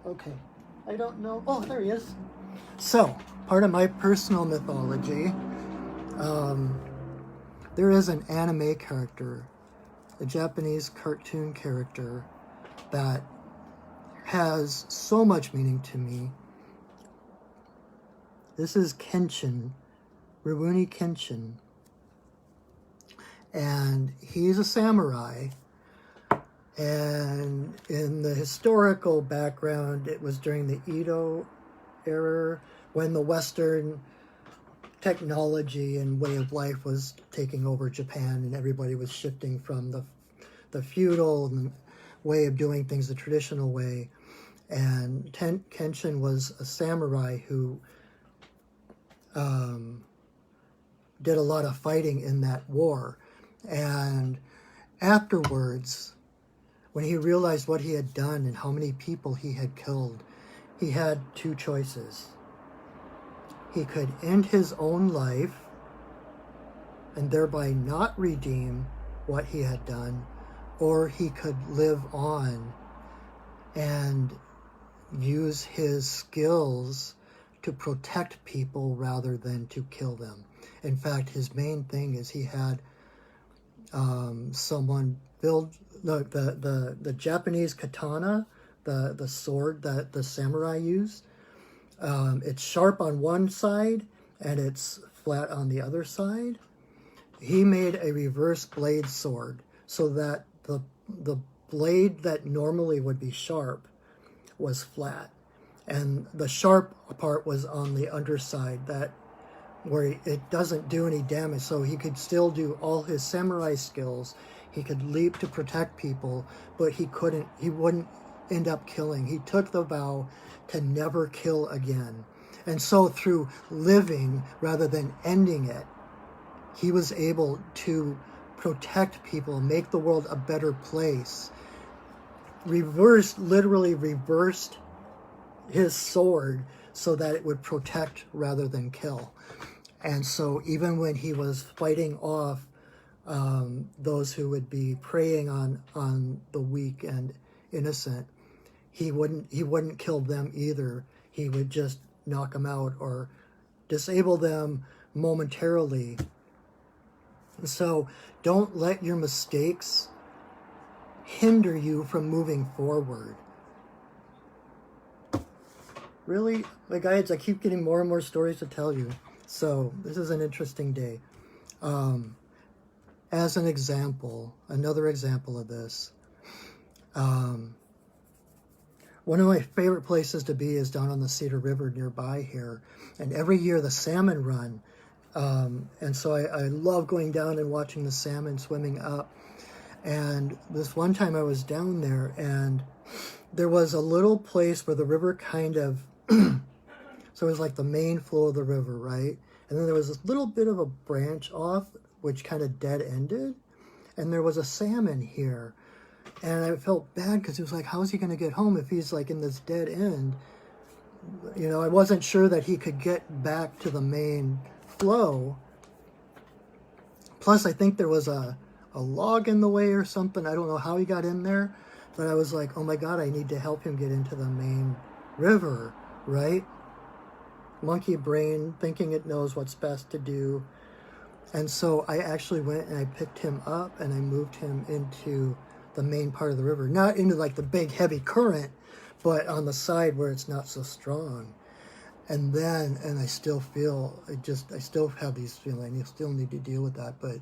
okay. I don't know. Oh, there he is. So, part of my personal mythology, there is an anime character, a Japanese cartoon character that has so much meaning to me. This is Kenshin, Rurouni Kenshin. And he's a samurai. And in the historical background, it was during the Edo era when the Western technology and way of life was taking over Japan, and everybody was shifting from the feudal way of doing things, the traditional way. And Kenshin was a samurai who did a lot of fighting in that war. And afterwards, when he realized what he had done and how many people he had killed, he had two choices. He could end his own life and thereby not redeem what he had done, or he could live on and use his skills to protect people rather than to kill them. In fact, his main thing is he had someone build the Japanese katana, the sword that the samurai use. It's sharp on one side and it's flat on the other side. He made a reverse blade sword so that the blade that normally would be sharp was flat, and the sharp part was on the underside, that where it doesn't do any damage, so he could still do all his samurai skills. He could leap to protect people, but he wouldn't end up killing. He took the vow to never kill again. And so through living rather than ending it, he was able to protect people, make the world a better place. Literally reversed his sword so that it would protect rather than kill. And so even when he was fighting off those who would be preying on the weak and innocent, he wouldn't kill them either. He would just knock them out or disable them momentarily. So don't let your mistakes hinder you from moving forward. Really, guys, I keep getting more and more stories to tell you. So this is an interesting day. As an example, another example of this, one of my favorite places to be is down on the Cedar River nearby here. And every year the salmon run. And so I love going down and watching the salmon swimming up. And this one time I was down there, and there was a little place where the river kind of, so it was like the main flow of the river, right? And then there was this little bit of a branch off, which kind of dead-ended. And there was a salmon here. And I felt bad because he was like, how is he going to get home if he's like in this dead end? You know, I wasn't sure that he could get back to the main flow. Plus, I think there was a log in the way or something. I don't know how he got in there. But I was like, oh my God, I need to help him get into the main river, right? Monkey brain, thinking it knows what's best to do. And so I actually went and I picked him up and I moved him into the main part of the river. Not into like the big heavy current, but on the side where it's not so strong. And then, and I still feel, I still have these feelings. I still need to deal with that. But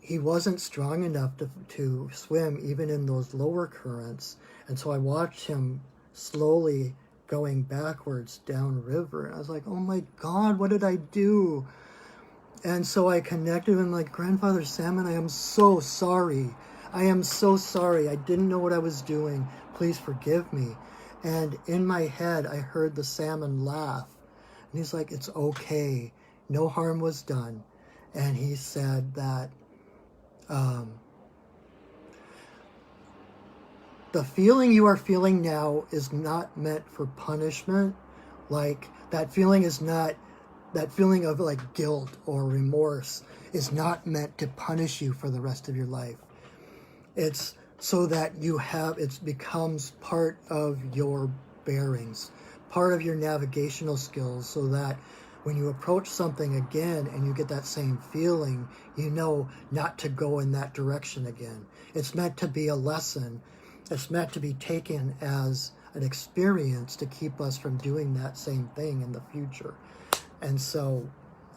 he wasn't strong enough to swim even in those lower currents. And so I watched him slowly going backwards downriver. And I was like, oh my God, what did I do? And so I connected with him like, Grandfather Salmon, I am so sorry. I am so sorry. I didn't know what I was doing. Please forgive me. And in my head, I heard the salmon laugh. And he's like, it's okay. No harm was done. and he said that the feeling you are feeling now is not meant for punishment. Like, that feeling is not, that feeling of like guilt or remorse is not meant to punish you for the rest of your life. It's so that you have, it becomes part of your bearings, part of your navigational skills, so that when you approach something again and you get that same feeling, you know not to go in that direction again. It's meant to be a lesson. It's meant to be taken as an experience to keep us from doing that same thing in the future. And so,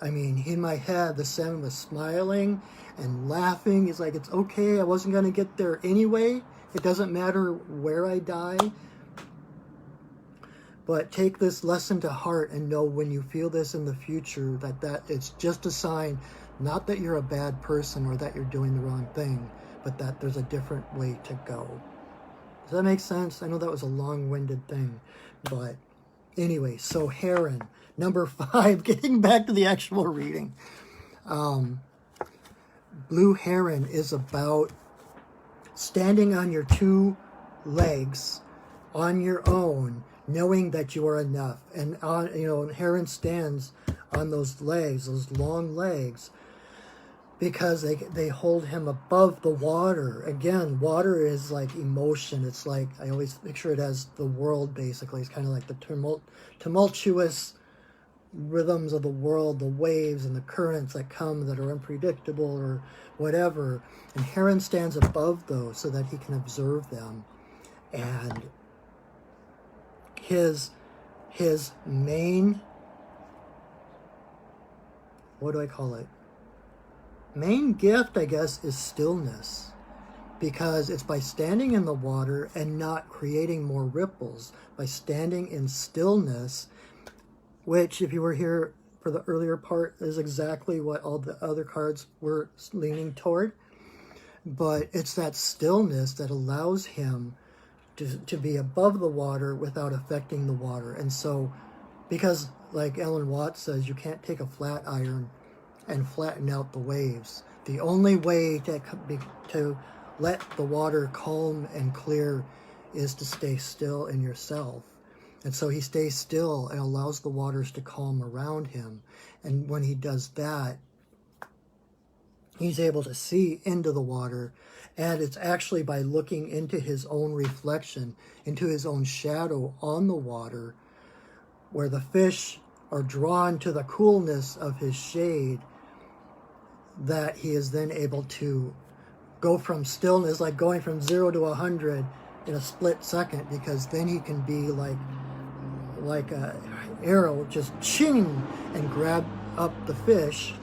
I mean, in my head, the salmon was smiling and laughing. He's like, it's okay, I wasn't going to get there anyway. It doesn't matter where I die. But take this lesson to heart and know when you feel this in the future that it's just a sign, not that you're a bad person or that you're doing the wrong thing, but that there's a different way to go. Does that make sense? I know that was a long-winded thing, but anyway, so heron, number 5, getting back to the actual reading. Blue heron is about standing on your 2 legs on your own, knowing that you are enough. And on, you know, heron stands on those legs, those long legs, because they hold him above the water. Again, water is like emotion. It's like, I always picture it as the world, basically. It's kind of like the tumultuous rhythms of the world, the waves and the currents that come that are unpredictable or whatever. And heron stands above those so that he can observe them. And his main, what do I call it? Main gift, I guess, is stillness, because it's by standing in the water and not creating more ripples, by standing in stillness, which, if you were here for the earlier part, is exactly what all the other cards were leaning toward. But it's that stillness that allows him to be above the water without affecting the water. And so, because like Ellen Watts says, you can't take a flat iron and flatten out the waves. The only way to let the water calm and clear is to stay still in yourself. And so he stays still and allows the waters to calm around him. And when he does that, he's able to see into the water. And it's actually by looking into his own reflection, into his own shadow on the water, where the fish are drawn to the coolness of his shade, that he is then able to go from stillness, like going from 0 to 100 in a split second, because then he can be like a arrow, just ching, and grab up the fish,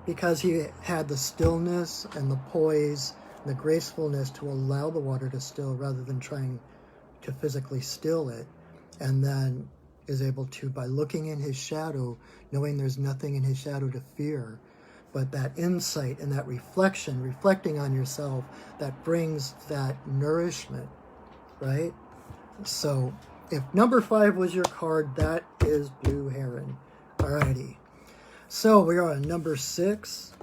because he had the stillness and the poise and the gracefulness to allow the water to still rather than trying to physically still it. And then is able to, by looking in his shadow, knowing there's nothing in his shadow to fear, but that insight and that reflection, reflecting on yourself, that brings that nourishment, right? So if number 5 was your card, that is Blue Heron. Alrighty. So we are on number 6.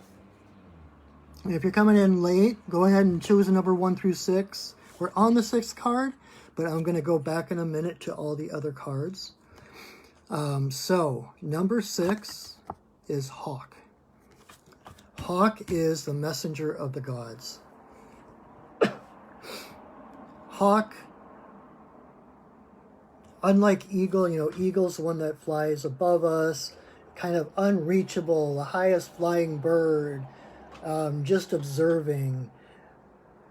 If you're coming in late, go ahead and choose a number 1 through 6. We're on the 6th card, but I'm going to go back in a minute to all the other cards. So number 6 is Hawk. Hawk is the messenger of the gods. Hawk, unlike eagle, you know, eagle's the one that flies above us, kind of unreachable, the highest flying bird, just observing.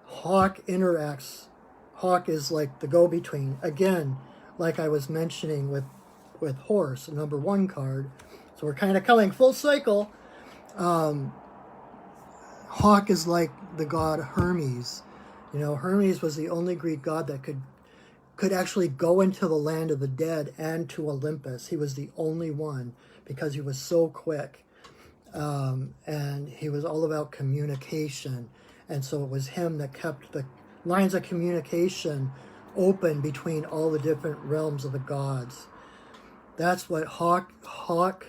Hawk interacts. Hawk is like the go-between. Again, like I was mentioning with horse, number 1 card. So we're kind of coming full cycle. Hawk is like the god Hermes. You know, Hermes was the only Greek god that could actually go into the land of the dead and to Olympus. He was the only one, because he was so quick. And he was all about communication. And so it was him that kept the lines of communication open between all the different realms of the gods. That's what Hawk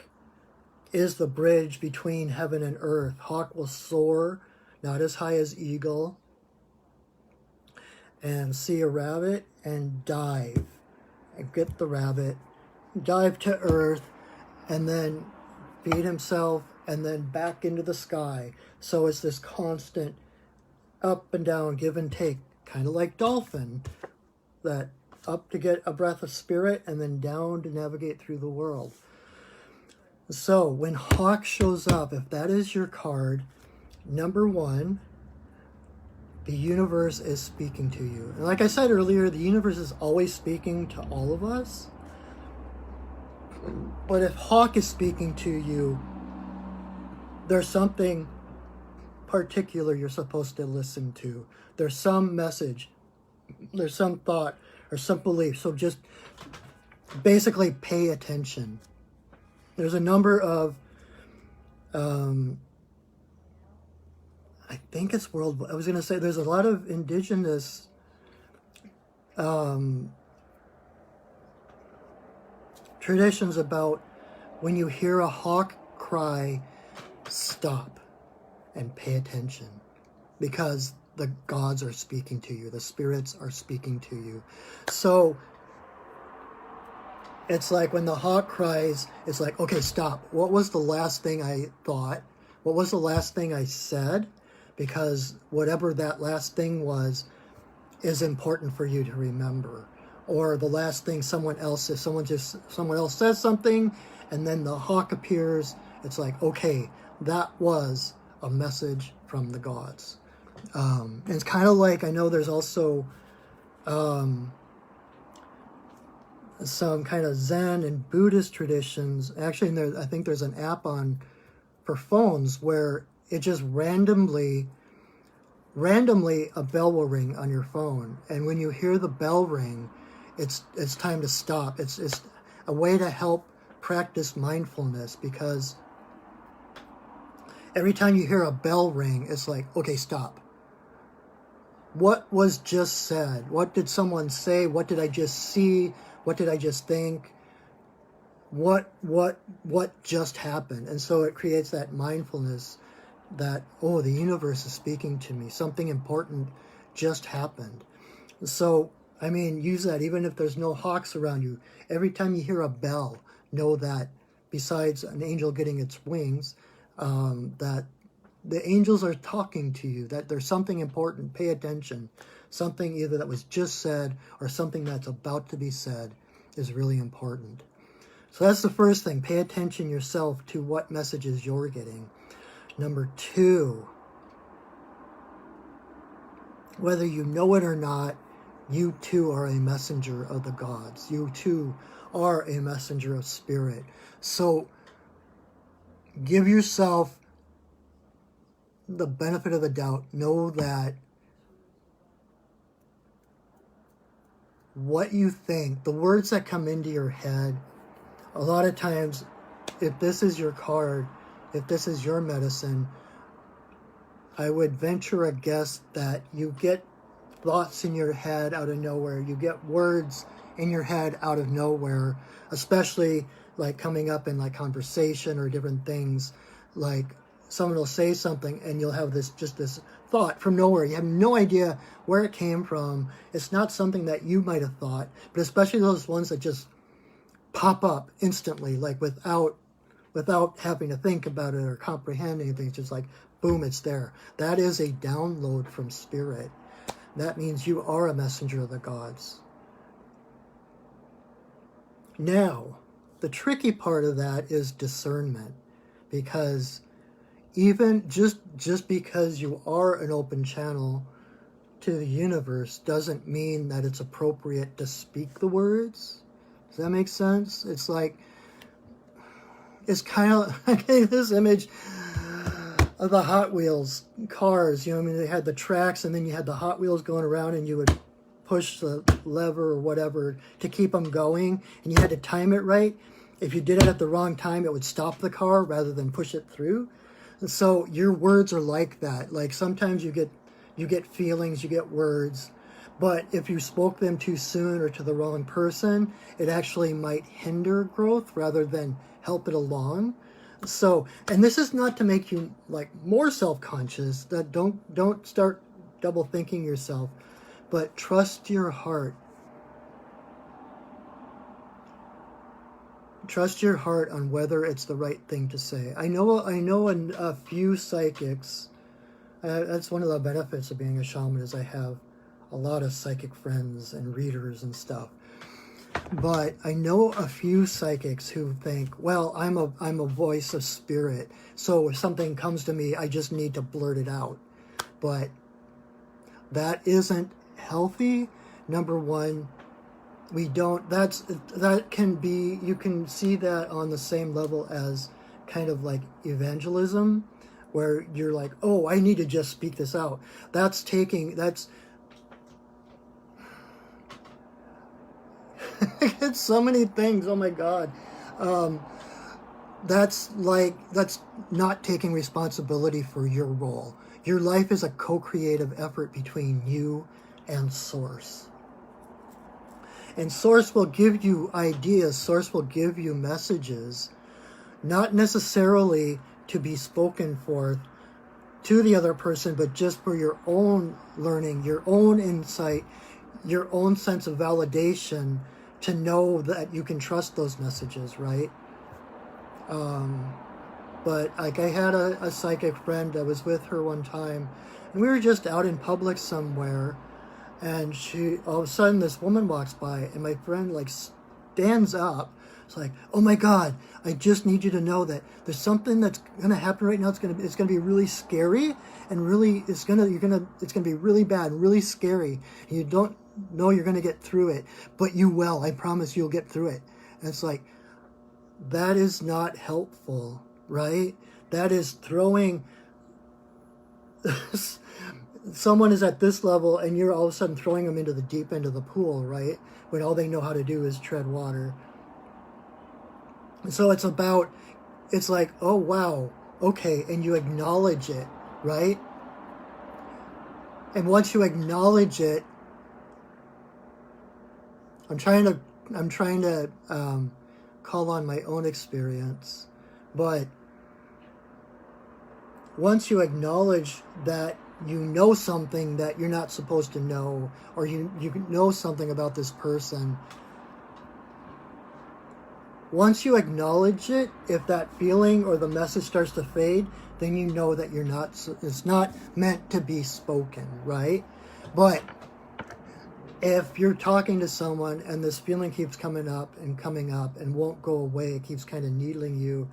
is the bridge between heaven and earth. Hawk will soar, not as high as eagle, and see a rabbit and dive and get the rabbit, dive to earth, and then feed himself and then back into the sky. So it's this constant up and down, give and take, kind of like dolphin, that up to get a breath of spirit and then down to navigate through the world. So when Hawk shows up, if that is your card, number one, the universe is speaking to you. And like I said earlier, the universe is always speaking to all of us. But if Hawk is speaking to you, there's something particular you're supposed to listen to. There's some message, there's some thought, or some belief. So just basically pay attention. There's a number of, I think it's world. I was going to say there's a lot of indigenous traditions about when you hear a hawk cry, stop and pay attention, because the gods are speaking to you, the spirits are speaking to you. So it's like when the hawk cries, it's like, okay, stop. What was the last thing I thought? What was the last thing I said? Because whatever that last thing was is important for you to remember. Or the last thing someone else says, someone else says something, and then the hawk appears. It's like, okay, that was a message from the gods. And it's kind of like, I know there's also some kind of Zen and Buddhist traditions. Actually, I think there's an app for phones where it just randomly a bell will ring on your phone, and when you hear the bell ring, it's time to stop. It's a way to help practice mindfulness, because every time you hear a bell ring, it's like, okay, stop. What was just said? What did someone say? What did I just see? What did I just think? What just happened? And so it creates that mindfulness that, oh, the universe is speaking to me. Something important just happened. So, I mean, use that even if there's no hawks around you. Every time you hear a bell, know that besides an angel getting its wings, that the angels are talking to you, that there's something important. Pay attention. Something either that was just said or something that's about to be said is really important. So that's the first thing. Pay attention yourself to what messages you're getting. Number two, whether you know it or not, you too are a messenger of the gods. You too are a messenger of spirit. So give yourself the benefit of the doubt. Know that what you think, the words that come into your head, a lot of times, if this is your card, if this is your medicine, I would venture a guess that you get thoughts in your head out of nowhere. You get words in your head out of nowhere, especially like coming up in like conversation or different things. Like someone will say something and you'll have this thought from nowhere. You have no idea where it came from. It's not something that you might have thought, but especially those ones that just pop up instantly, like without having to think about it or comprehend anything. It's just like, boom, it's there. That is a download from spirit. That means you are a messenger of the gods. Now, the tricky part of that is discernment, because even just because you are an open channel to the universe doesn't mean that it's appropriate to speak the words. Does that make sense? It's like, it's kind of like this image of the Hot Wheels cars. You know, I mean, they had the tracks and then you had the Hot Wheels going around and you would push the lever or whatever to keep them going, and you had to time it right. If you did it at the wrong time, it would stop the car rather than push it through. And so your words are like that. Like sometimes you get feelings, you get words, but if you spoke them too soon or to the wrong person, it actually might hinder growth rather than help it along. So, and this is not to make you like more self-conscious. That don't start double thinking yourself, but trust your heart. Trust your heart on whether it's the right thing to say. I know a few psychics. That's one of the benefits of being a shaman, is I have a lot of psychic friends and readers and stuff. But I know a few psychics who think, well, I'm a voice of spirit, so if something comes to me, I just need to blurt it out. But that isn't healthy. Number one, that can be, you can see that on the same level as kind of like evangelism, where you're like, oh, I need to just speak this out. It's so many things. Oh my God. That's not taking responsibility for your role. Your life is a co-creative effort between you and Source. And Source will give you ideas. Source will give you messages, not necessarily to be spoken forth to the other person, but just for your own learning, your own insight, your own sense of validation, to know that you can trust those messages, right? But like, I had a psychic friend. I was with her one time, and we were just out in public somewhere, and all of a sudden this woman walks by, and my friend like stands up. It's like, oh my God, I just need you to know that there's something that's gonna happen right now. It's gonna be really scary, and really it's gonna be really bad, really scary. And you don't know you're gonna get through it, but you will. I promise you'll get through it. And it's like, that is not helpful, right? That is throwing. Someone is at this level, and you're all of a sudden throwing them into the deep end of the pool, right? When all they know how to do is tread water. So it's like, oh wow, okay, and you acknowledge it, right? And once you acknowledge it, I'm trying to call on my own experience, but once you acknowledge that you know something that you're not supposed to know, or you know something about this person, once you acknowledge it, if that feeling or the message starts to fade, then you know that it's not meant to be spoken, right? But if you're talking to someone and this feeling keeps coming up and won't go away, it keeps kind of needling you,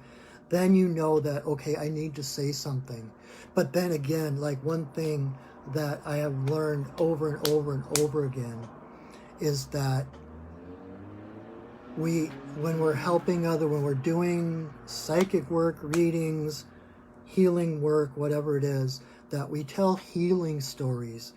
then you know that, okay, I need to say something. But then again, like, one thing that I have learned over and over and over again is that when we're helping when we're doing psychic work, readings, healing work, whatever it is, that we tell healing stories.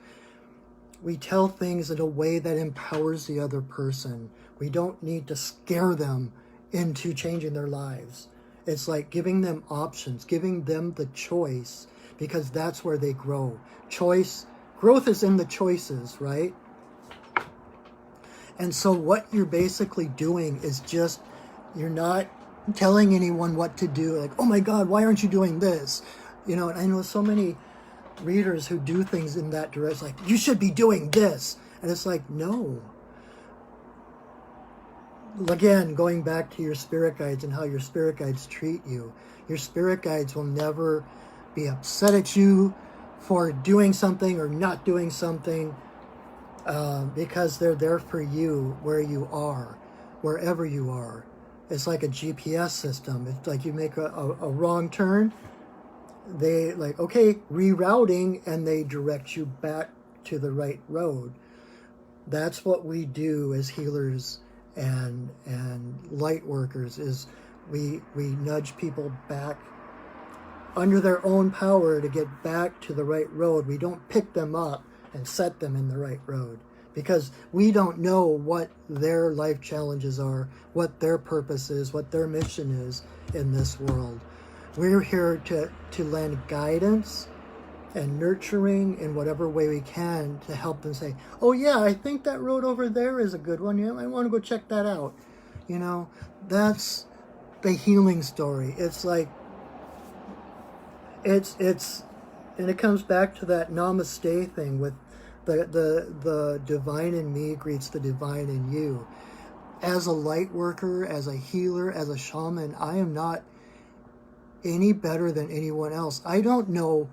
We tell things in a way that empowers the other person. We don't need to scare them into changing their lives. It's like giving them options, giving them the choice, because that's where they grow. Growth is in the choices, right? And so what you're basically doing is just, you're not telling anyone what to do. Like, oh my God, why aren't you doing this? And I know so many readers who do things in that direction, like, you should be doing this. And it's like, no. Again, going back to your spirit guides and how your spirit guides treat you. Your spirit guides will never be upset at you for doing something or not doing something, because they're there for you where you are, wherever you are. It's like a GPS system. It's like you make a wrong turn, they like, okay, rerouting, and they direct you back to the right road. That's what we do as healers and light workers, is we nudge people back under their own power to get back to the right road. We don't pick them up and set them in the right road, because we don't know what their life challenges are, what their purpose is, what their mission is in this world. We're here to lend guidance and nurturing in whatever way we can to help them say, oh yeah, I think that road over there is a good one. I want to go check that out. That's the healing story. It's like And it comes back to that namaste thing with the divine in me greets the divine in you. As a light worker, as a healer, as a shaman, I am not any better than anyone else. I don't know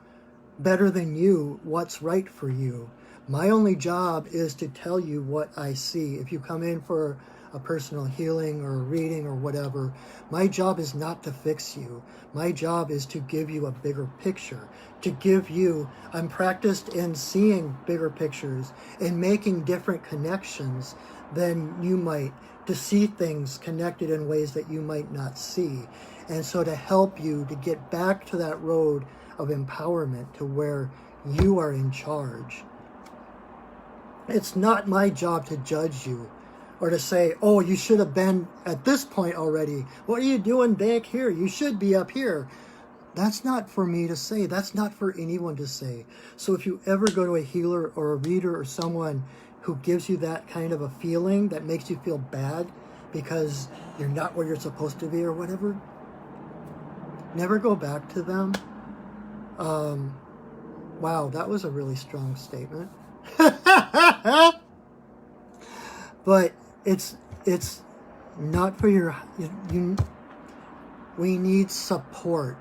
better than you what's right for you. My only job is to tell you what I see. If you come in for a personal healing or a reading or whatever, my job is not to fix you. My job is to give you a bigger picture, to give you, I'm practiced in seeing bigger pictures and making different connections than you might, to see things connected in ways that you might not see. And so to help you to get back to that road of empowerment to where you are in charge. It's not my job to judge you or to say, oh, you should have been at this point already. What are you doing back here? You should be up here. That's not for me to say. That's not for anyone to say. So if you ever go to a healer or a reader or someone who gives you that kind of a feeling that makes you feel bad because you're not where you're supposed to be or whatever, never go back to them. Wow, that was a really strong statement. But it's not for your, we need support,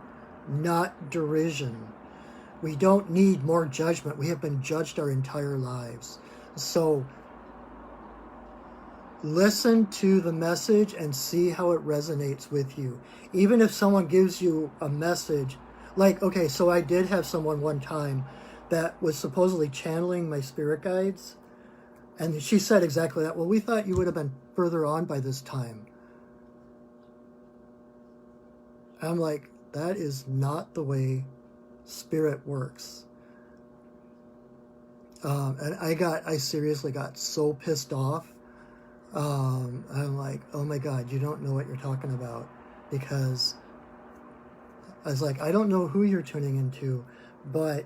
not derision. We don't need more judgment. We have been judged our entire lives. So listen to the message and see how it resonates with you. Even if someone gives you a message, like, okay, so I did have someone one time that was supposedly channeling my spirit guides. And she said exactly that. Well, we thought you would have been further on by this time. I'm like, that is not the way spirit works. And I seriously got so pissed off. I'm like, oh my God, you don't know what you're talking about. Because I was like, I don't know who you're tuning into, but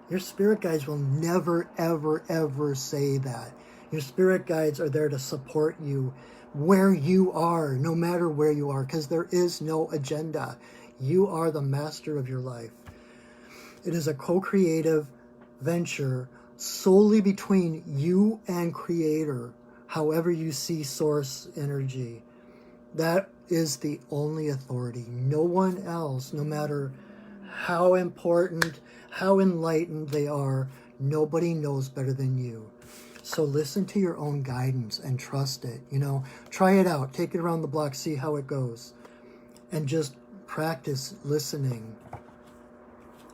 your spirit guides will never, ever, ever say that. Your spirit guides are there to support you where you are, no matter where you are, because there is no agenda. You are the master of your life. It is a co-creative venture solely between you and Creator, however you see source energy. That is the only authority. No one else, no matter how important, how enlightened they are, nobody knows better than you. So listen to your own guidance and trust it. Try it out. Take it around the block, see how it goes. And just practice listening.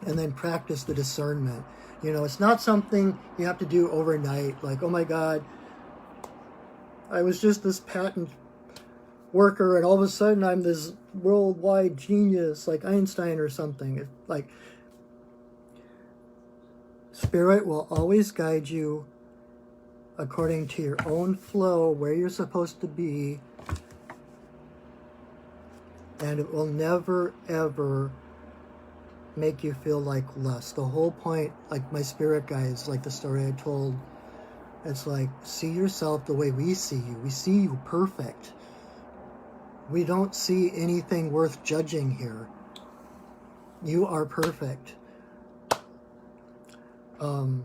And then practice the discernment. It's not something you have to do overnight. Like, oh my God, I was just this patent worker and all of a sudden I'm this worldwide genius like Einstein or something. It's like, Spirit will always guide you according to your own flow, where you're supposed to be, and it will never, ever make you feel like less. The whole point, like my spirit guides, like the story I told, it's like, see yourself the way we see you. We see you perfect. We don't see anything worth judging here. You are perfect. And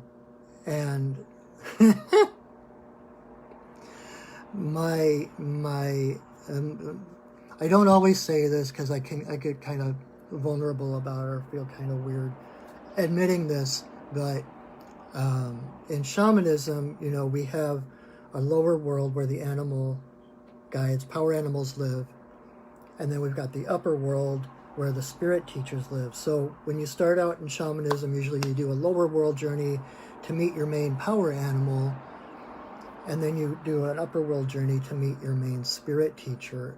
I don't always say this because I get kind of vulnerable about it or feel kind of weird admitting this, but in shamanism, we have a lower world where the animal guides, power animals live, and then we've got the upper world where the spirit teachers live. So when you start out in shamanism, usually you do a lower world journey to meet your main power animal, and then you do an upper world journey to meet your main spirit teacher.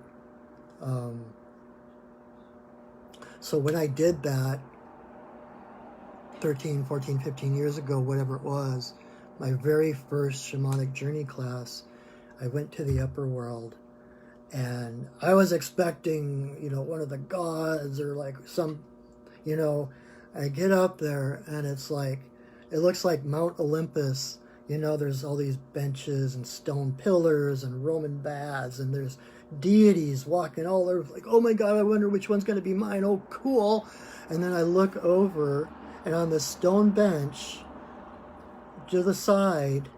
So when I did that 13, 14, 15 years ago, whatever it was, my very first shamanic journey class, I went to the upper world, and I was expecting, one of the gods or like some, I get up there and it's like, it looks like Mount Olympus You know, there's all these benches and stone pillars and Roman baths, and there's deities walking all over, like, oh my God, I wonder which one's going to be mine. Oh, cool. And then I look over, and on the stone bench to the side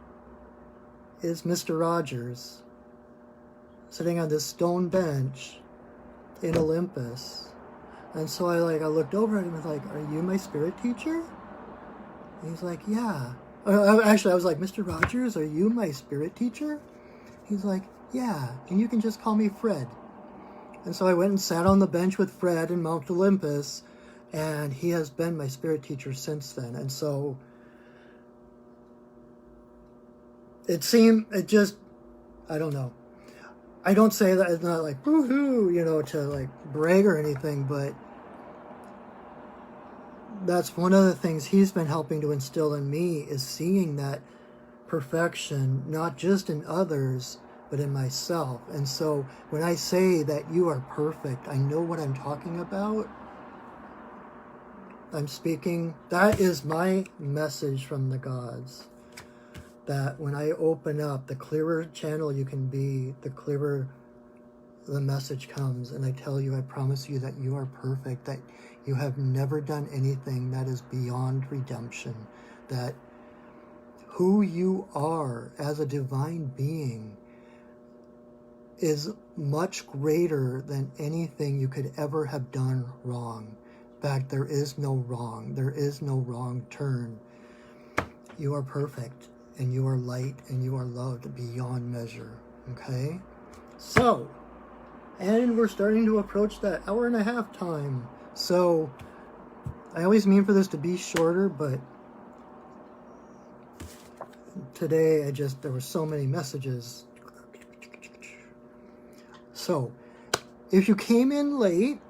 is Mr. Rogers, sitting on this stone bench in Olympus. And so I looked over at him and was like, are you my spirit teacher? And he's like, yeah. Actually, I was like, Mr. Rogers, are you my spirit teacher? He's like, yeah, and you can just call me Fred. And so I went and sat on the bench with Fred in Mount Olympus, and he has been my spirit teacher since then. And so I don't know. I don't say that it's not like, woohoo, you know, to like brag or anything, but that's one of the things he's been helping to instill in me, is seeing that perfection, not just in others, but in myself. And so when I say that you are perfect, I know what I'm talking about. I'm speaking, that is my message from the gods. That when I open up, the clearer channel you can be, the clearer the message comes. And I tell you, I promise you that you are perfect, that you have never done anything that is beyond redemption, that who you are as a divine being is much greater than anything you could ever have done wrong. In fact, there is no wrong. There is no wrong turn. You are perfect, and you are light, and you are loved beyond measure. Okay? So, and we're starting to approach that hour and a half time. So, I always mean for this to be shorter, but today there were so many messages. So, if you came in late,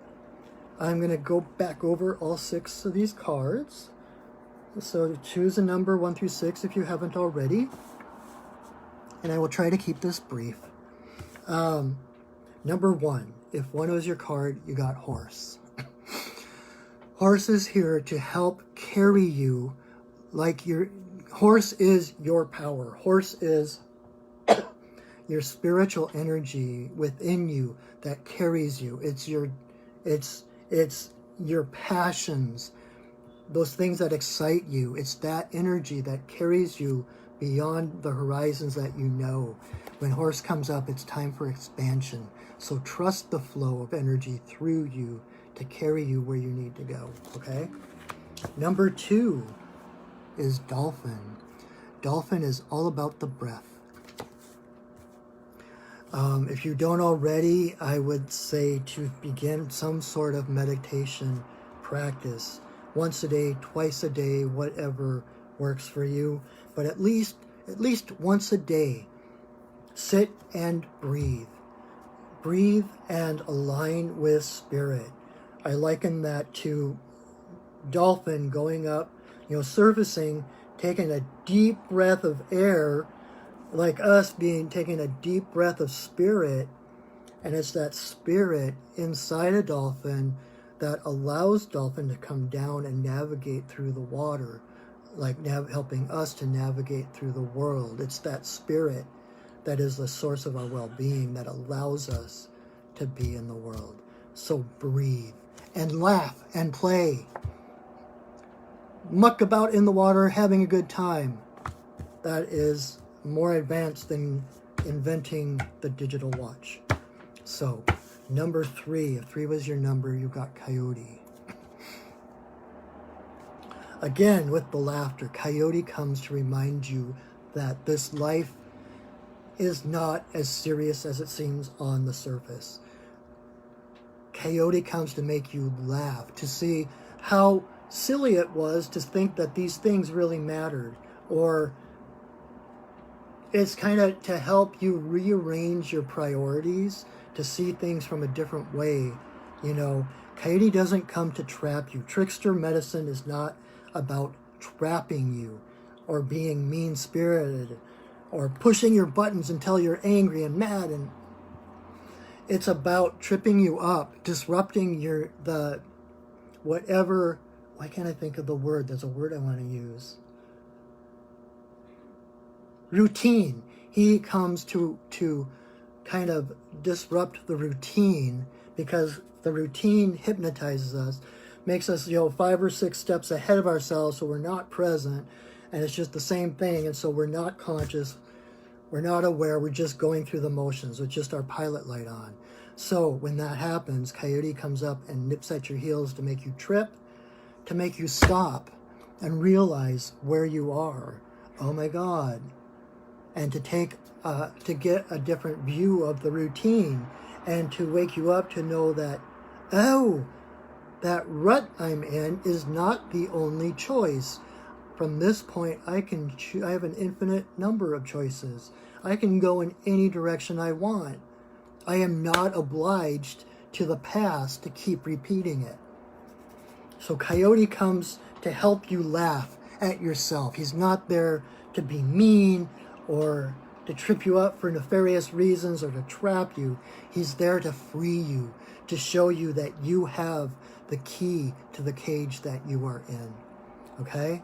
I'm going to go back over all 6 of these cards. So choose a number 1 through 6 if you haven't already. And I will try to keep this brief. Number 1, if 1 was your card, you got horse. Horse is here to help carry you, like horse is your power. Horse is your spiritual energy within you that carries you. It's your passions, those things that excite you. It's that energy that carries you beyond the horizons that you know. When horse comes up, it's time for expansion. So trust the flow of energy through you to carry you where you need to go, okay? Number 2 is dolphin. Dolphin is all about the breath. If you don't already, I would say to begin some sort of meditation practice. Once a day, twice a day, whatever works for you. But at least once a day, sit and breathe. Breathe and align with spirit. I liken that to dolphin going up, surfacing, taking a deep breath of air, like us taking a deep breath of spirit. And it's that spirit inside a dolphin that allows dolphin to come down and navigate through the water, like helping us to navigate through the world. It's that spirit that is the source of our well-being, that allows us to be in the world. So breathe and laugh and play. Muck about in the water, having a good time. That is more advanced than inventing the digital watch. So, number 3, if 3 was your number, you got coyote. Again, with the laughter, coyote comes to remind you that this life is not as serious as it seems on the surface. Coyote comes to make you laugh, to see how silly it was to think that these things really mattered, or it's kind of to help you rearrange your priorities, to see things from a different way. Coyote doesn't come to trap you. Trickster medicine is not about trapping you or being mean-spirited or pushing your buttons until you're angry and mad. And it's about tripping you up, disrupting whatever. Why can't I think of the word? There's a word I want to use. routine. He comes to kind of disrupt the routine, because the routine hypnotizes us, makes us 5 or 6 steps ahead of ourselves, so we're not present, and it's just the same thing, and so we're not conscious, we're not aware, we're just going through the motions with just our pilot light on. So when that happens, Coyote comes up and nips at your heels to make you trip, to make you stop and realize where you are. Oh my God. And to get a different view of the routine, and to wake you up to know that, oh, that rut I'm in is not the only choice. From this point, I have an infinite number of choices. I can go in any direction I want. I am not obliged to the past to keep repeating it. So Coyote comes to help you laugh at yourself. He's not there to be mean or to trip you up for nefarious reasons or to trap you. He's there to free you, to show you that you have the key to the cage that you are in. Okay?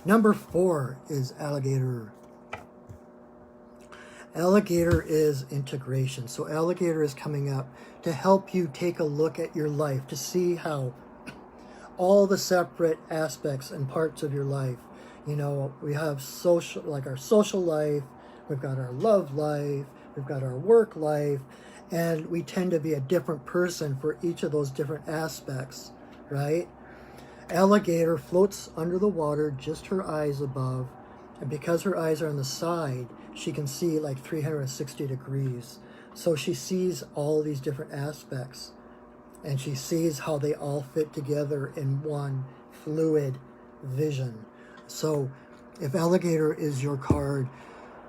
Number 4 is Alligator. Alligator is integration. So Alligator is coming up to help you take a look at your life, to see how all the separate aspects and parts of your life, we have social, like our social life, we've got our love life, we've got our work life, and we tend to be a different person for each of those different aspects, right? Alligator floats under the water, just her eyes above, and because her eyes are on the side, she can see like 360 degrees. So she sees all these different aspects, and she sees how they all fit together in one fluid vision. So if Alligator is your card,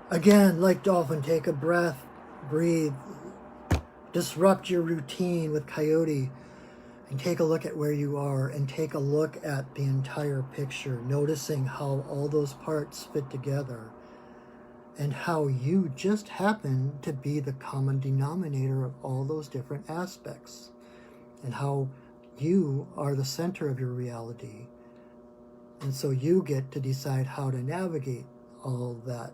again, like Dolphin, take a breath, breathe, disrupt your routine with Coyote, and take a look at where you are, and take a look at the entire picture, noticing how all those parts fit together, and how you just happen to be the common denominator of all those different aspects, and how you are the center of your reality. And so you get to decide how to navigate all that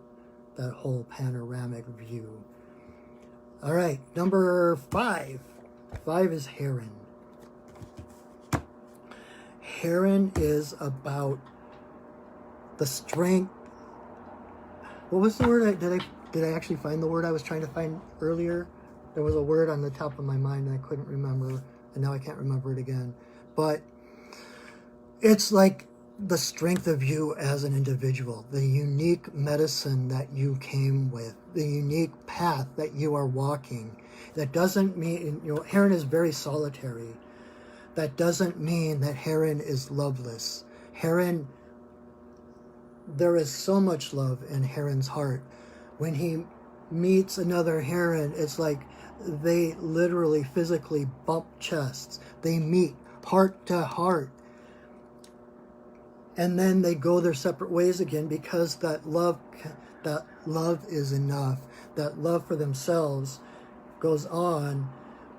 whole panoramic view. All right, number 5. 5 is Heron. Heron is about the strength. What was the word? Did I actually find the word I was trying to find earlier? There was a word on the top of my mind and I couldn't remember, and now I can't remember it again. But it's like the strength of you as an individual, the unique medicine that you came with, the unique path that you are walking. That doesn't mean, Heron is very solitary. That doesn't mean that Heron is loveless. Heron, there is so much love in Heron's heart. When he meets another Heron, it's like they literally physically bump chests. They meet heart to heart. And then they go their separate ways again, because that love is enough. That love for themselves goes on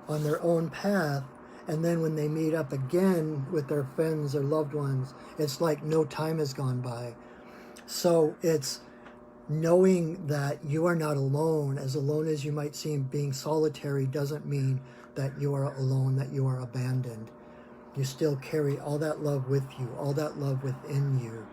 their own path. And then when they meet up again with their friends or loved ones, it's like no time has gone by. So it's knowing that you are not alone. As you might seem, being solitary doesn't mean that you are alone, that you are abandoned. You still carry all that love with you, all that love within you.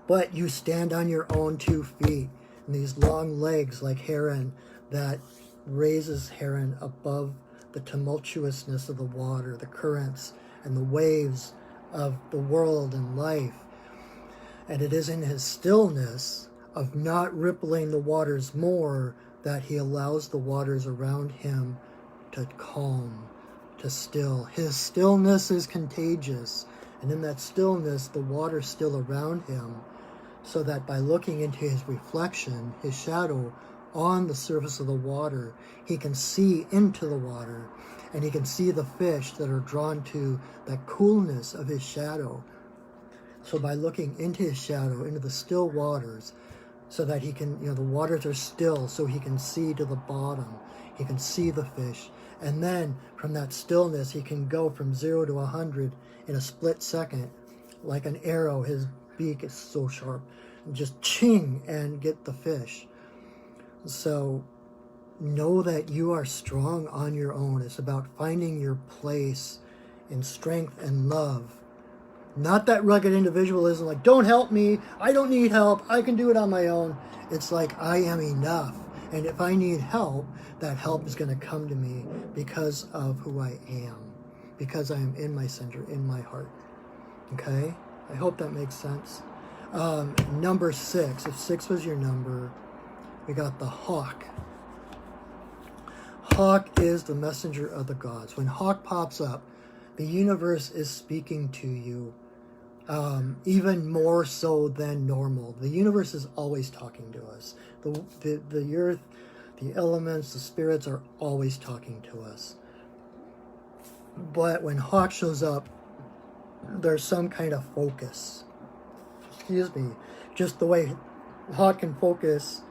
But you stand on your own 2 feet, and these long legs like Heron that raises Heron above the tumultuousness of the water, the currents and the waves of the world and life. And it is in his stillness of not rippling the waters more that he allows the waters around him to calm, to still. His stillness is contagious, and in that stillness, the water's still around him, so that by looking into his reflection, his shadow on the surface of the water, he can see into the water, and he can see the fish that are drawn to that coolness of his shadow. So by looking into his shadow, into the still waters, so that he can, the waters are still, so he can see to the bottom, he can see the fish. And then from that stillness, he can go from 0 to 100 in a split second. Like an arrow, his beak is so sharp. just ching and get the fish. So know that you are strong on your own. It's about finding your place in strength and love. Not that rugged individualism, like, don't help me, I don't need help, I can do it on my own. It's like, I am enough. And if I need help, that help is going to come to me because of who I am. Because I am in my center, in my heart. Okay? I hope that makes sense. Number 6. If 6 was your number, we got the hawk. Hawk is the messenger of the gods. When hawk pops up, the universe is speaking to you, even more so than normal. The universe is always talking to us. The earth, the elements, the spirits are always talking to us. But when hawk shows up, there's some kind of focus. Excuse me. Just the way hawk can focus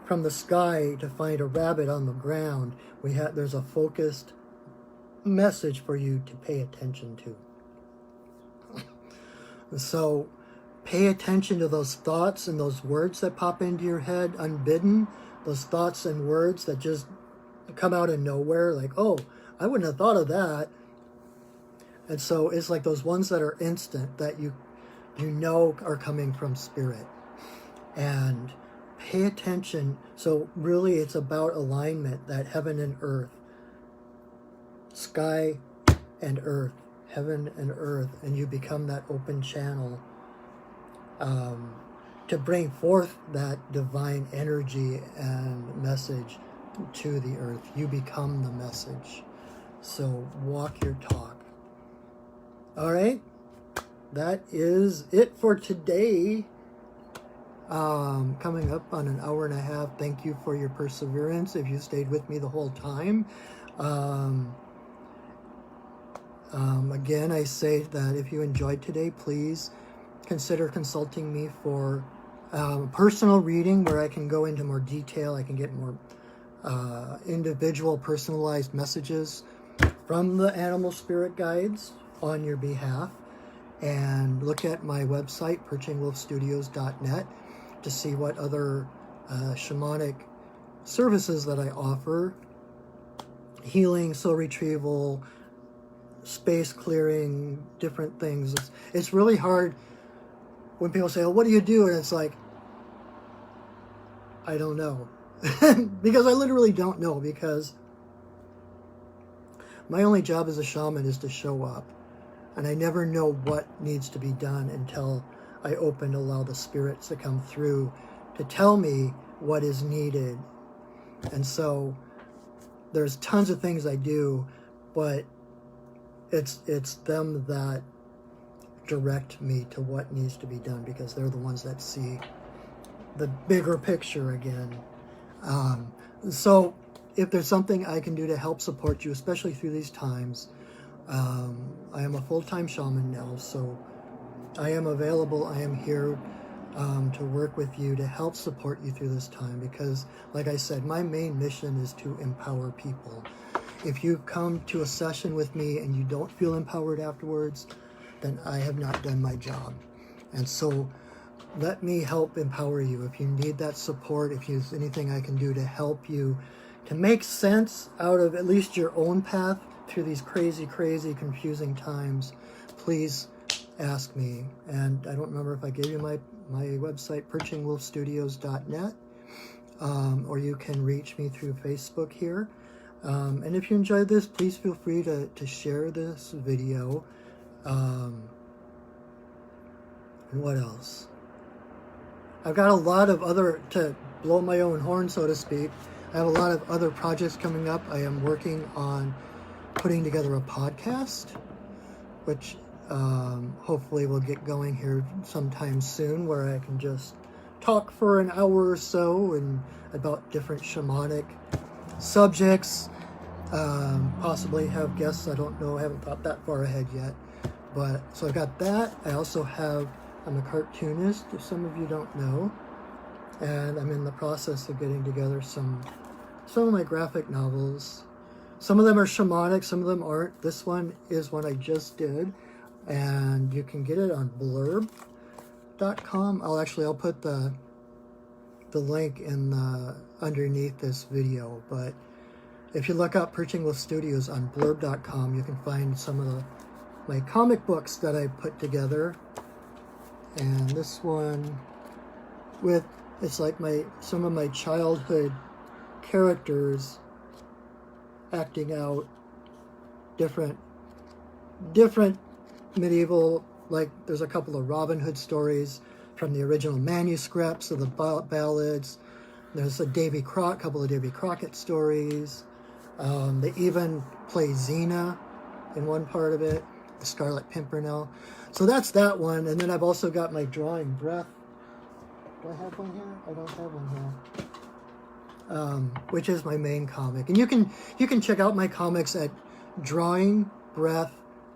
from the sky to find a rabbit on the ground, there's a focused message for you to pay attention to. So pay attention to those thoughts and those words that pop into your head unbidden, those thoughts and words that just come out of nowhere, like, oh, I wouldn't have thought of that. And so it's like those ones that are instant, that you know are coming from spirit. And pay attention. So really it's about alignment, that heaven and earth, sky and earth, heaven and earth, and you become that open channel to bring forth that divine energy and message to the earth. You become the message. So walk your talk. All right, that is it for today. Coming up on an hour and a half. Thank you for your perseverance if you stayed with me the whole time. Again, I say that if you enjoyed today, please consider consulting me for personal reading where I can go into more detail. I can get more individual personalized messages from the animal spirit guides on your behalf. And look at my website, perchingwolfstudios.net, to see what other shamanic services that I offer. Healing, soul retrieval, space clearing, different things. It's really hard when people say, oh, what do you do? And it's like, I don't know. Because I literally don't know, because my only job as a shaman is to show up. And I never know what needs to be done until I allow the spirits to come through to tell me what is needed. And so there's tons of things I do, but it's them that direct me to what needs to be done, because they're the ones that see the bigger picture again. So if there's something I can do to help support you, especially through these times, I am a full-time shaman now, so I am available. I am here to work with you, to help support you through this time, because, like I said, my main mission is to empower people. If you come to a session with me and you don't feel empowered afterwards, then I have not done my job. And so let me help empower you. If you need that support, if there's anything I can do to help you to make sense out of at least your own path through these crazy, confusing times, please ask me. And I don't remember if I gave you my website, perchingwolfstudios.net, or you can reach me through Facebook here. And if you enjoyed this, please feel free to share this video. And what else? I've got a lot of other, to blow my own horn, so to speak, I have a lot of other projects coming up. I am working on putting together a podcast, which hopefully will get going here sometime soon, where I can just talk for an hour or so and about different shamanic subjects, possibly have guests. I don't know, I haven't thought that far ahead yet. But so I've got that. I also I'm a cartoonist, if some of you don't know, and I'm in the process of getting together some of my graphic novels. Some of them are shamanic, some of them aren't. This one is one I just did, and you can get it on Blurb. blurb.com. I'll put the link in the underneath this video, but if you look up Perching Wolf Studios on blurb.com, you can find some of my comic books that I put together. And this one it's like some of my childhood characters acting out different medieval, like there's a couple of Robin Hood stories from the original manuscripts of the ballads. There's a couple of Davy Crockett stories. They even play Xena in one part of it, the Scarlet Pimpernel. So that's that one. And then I've also got my Drawing Breath. Do I have one here? I don't have one here. Which is my main comic. And you can check out my comics at Drawing Breath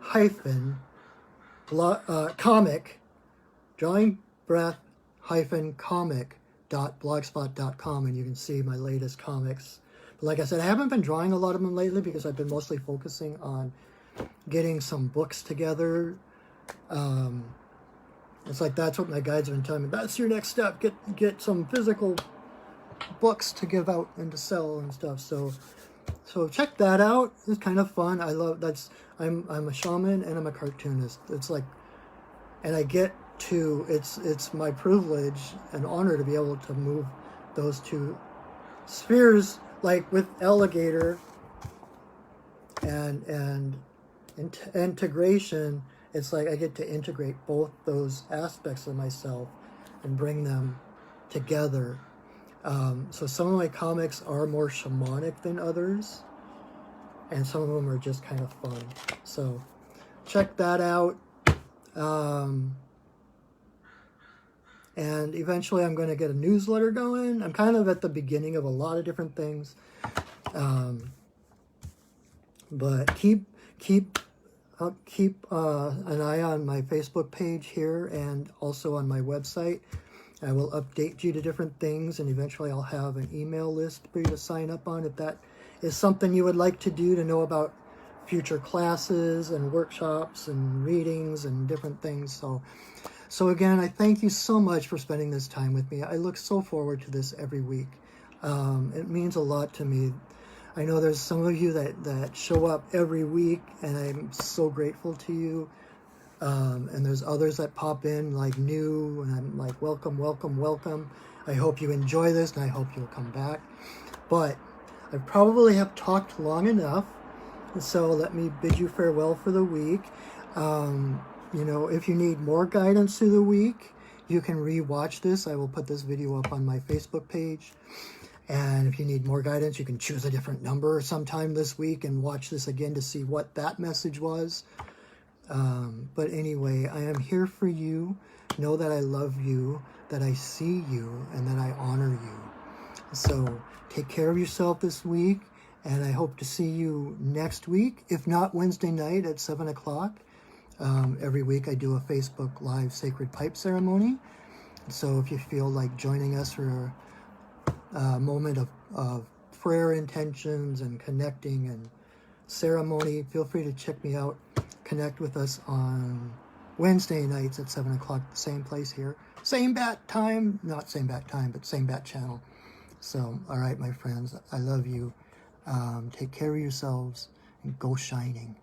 comic.blogspot.com, and you can see my latest comics. But like I said, I haven't been drawing a lot of them lately because I've been mostly focusing on getting some books together. It's like that's what my guides have been telling me. That's your next step. Get some physical books to give out and to sell and stuff. So check that out. It's kind of fun. I'm a shaman and I'm a cartoonist. It's like, and I get to, it's my privilege and honor to be able to move those two spheres, like with Alligator and integration. It's like I get to integrate both those aspects of myself and bring them together. So some of my comics are more shamanic than others, and some of them are just kind of fun. So check that out. And eventually I'm going to get a newsletter going. I'm kind of at the beginning of a lot of different things. But keep an eye on my Facebook page here and also on my website. I will update you to different things, and eventually I'll have an email list for you to sign up on if that is something you would like to do, to know about future classes and workshops and readings and different things. So again, I thank you so much for spending this time with me. I look so forward to this every week. It means a lot to me. I know there's some of you that show up every week, and I'm so grateful to you. And there's others that pop in like new, and I'm like, welcome, welcome, welcome. I hope you enjoy this, and I hope you'll come back. But I probably have talked long enough, so let me bid you farewell for the week. If you need more guidance through the week, you can re-watch this. I will put this video up on my Facebook page. And if you need more guidance, you can choose a different number sometime this week and watch this again to see what that message was. But anyway, I am here for you. Know that I love you, that I see you, and that I honor you. So take care of yourself this week, and I hope to see you next week, if not Wednesday night at 7 o'clock. Every week I do a Facebook Live Sacred Pipe ceremony. So if you feel like joining us for a moment of prayer intentions and connecting and ceremony, feel free to check me out. Connect with us on Wednesday nights at 7 o'clock, the same place here. Same bat time, not same bat time, but same bat channel. So, all right, my friends, I love you. Take care of yourselves and go shining.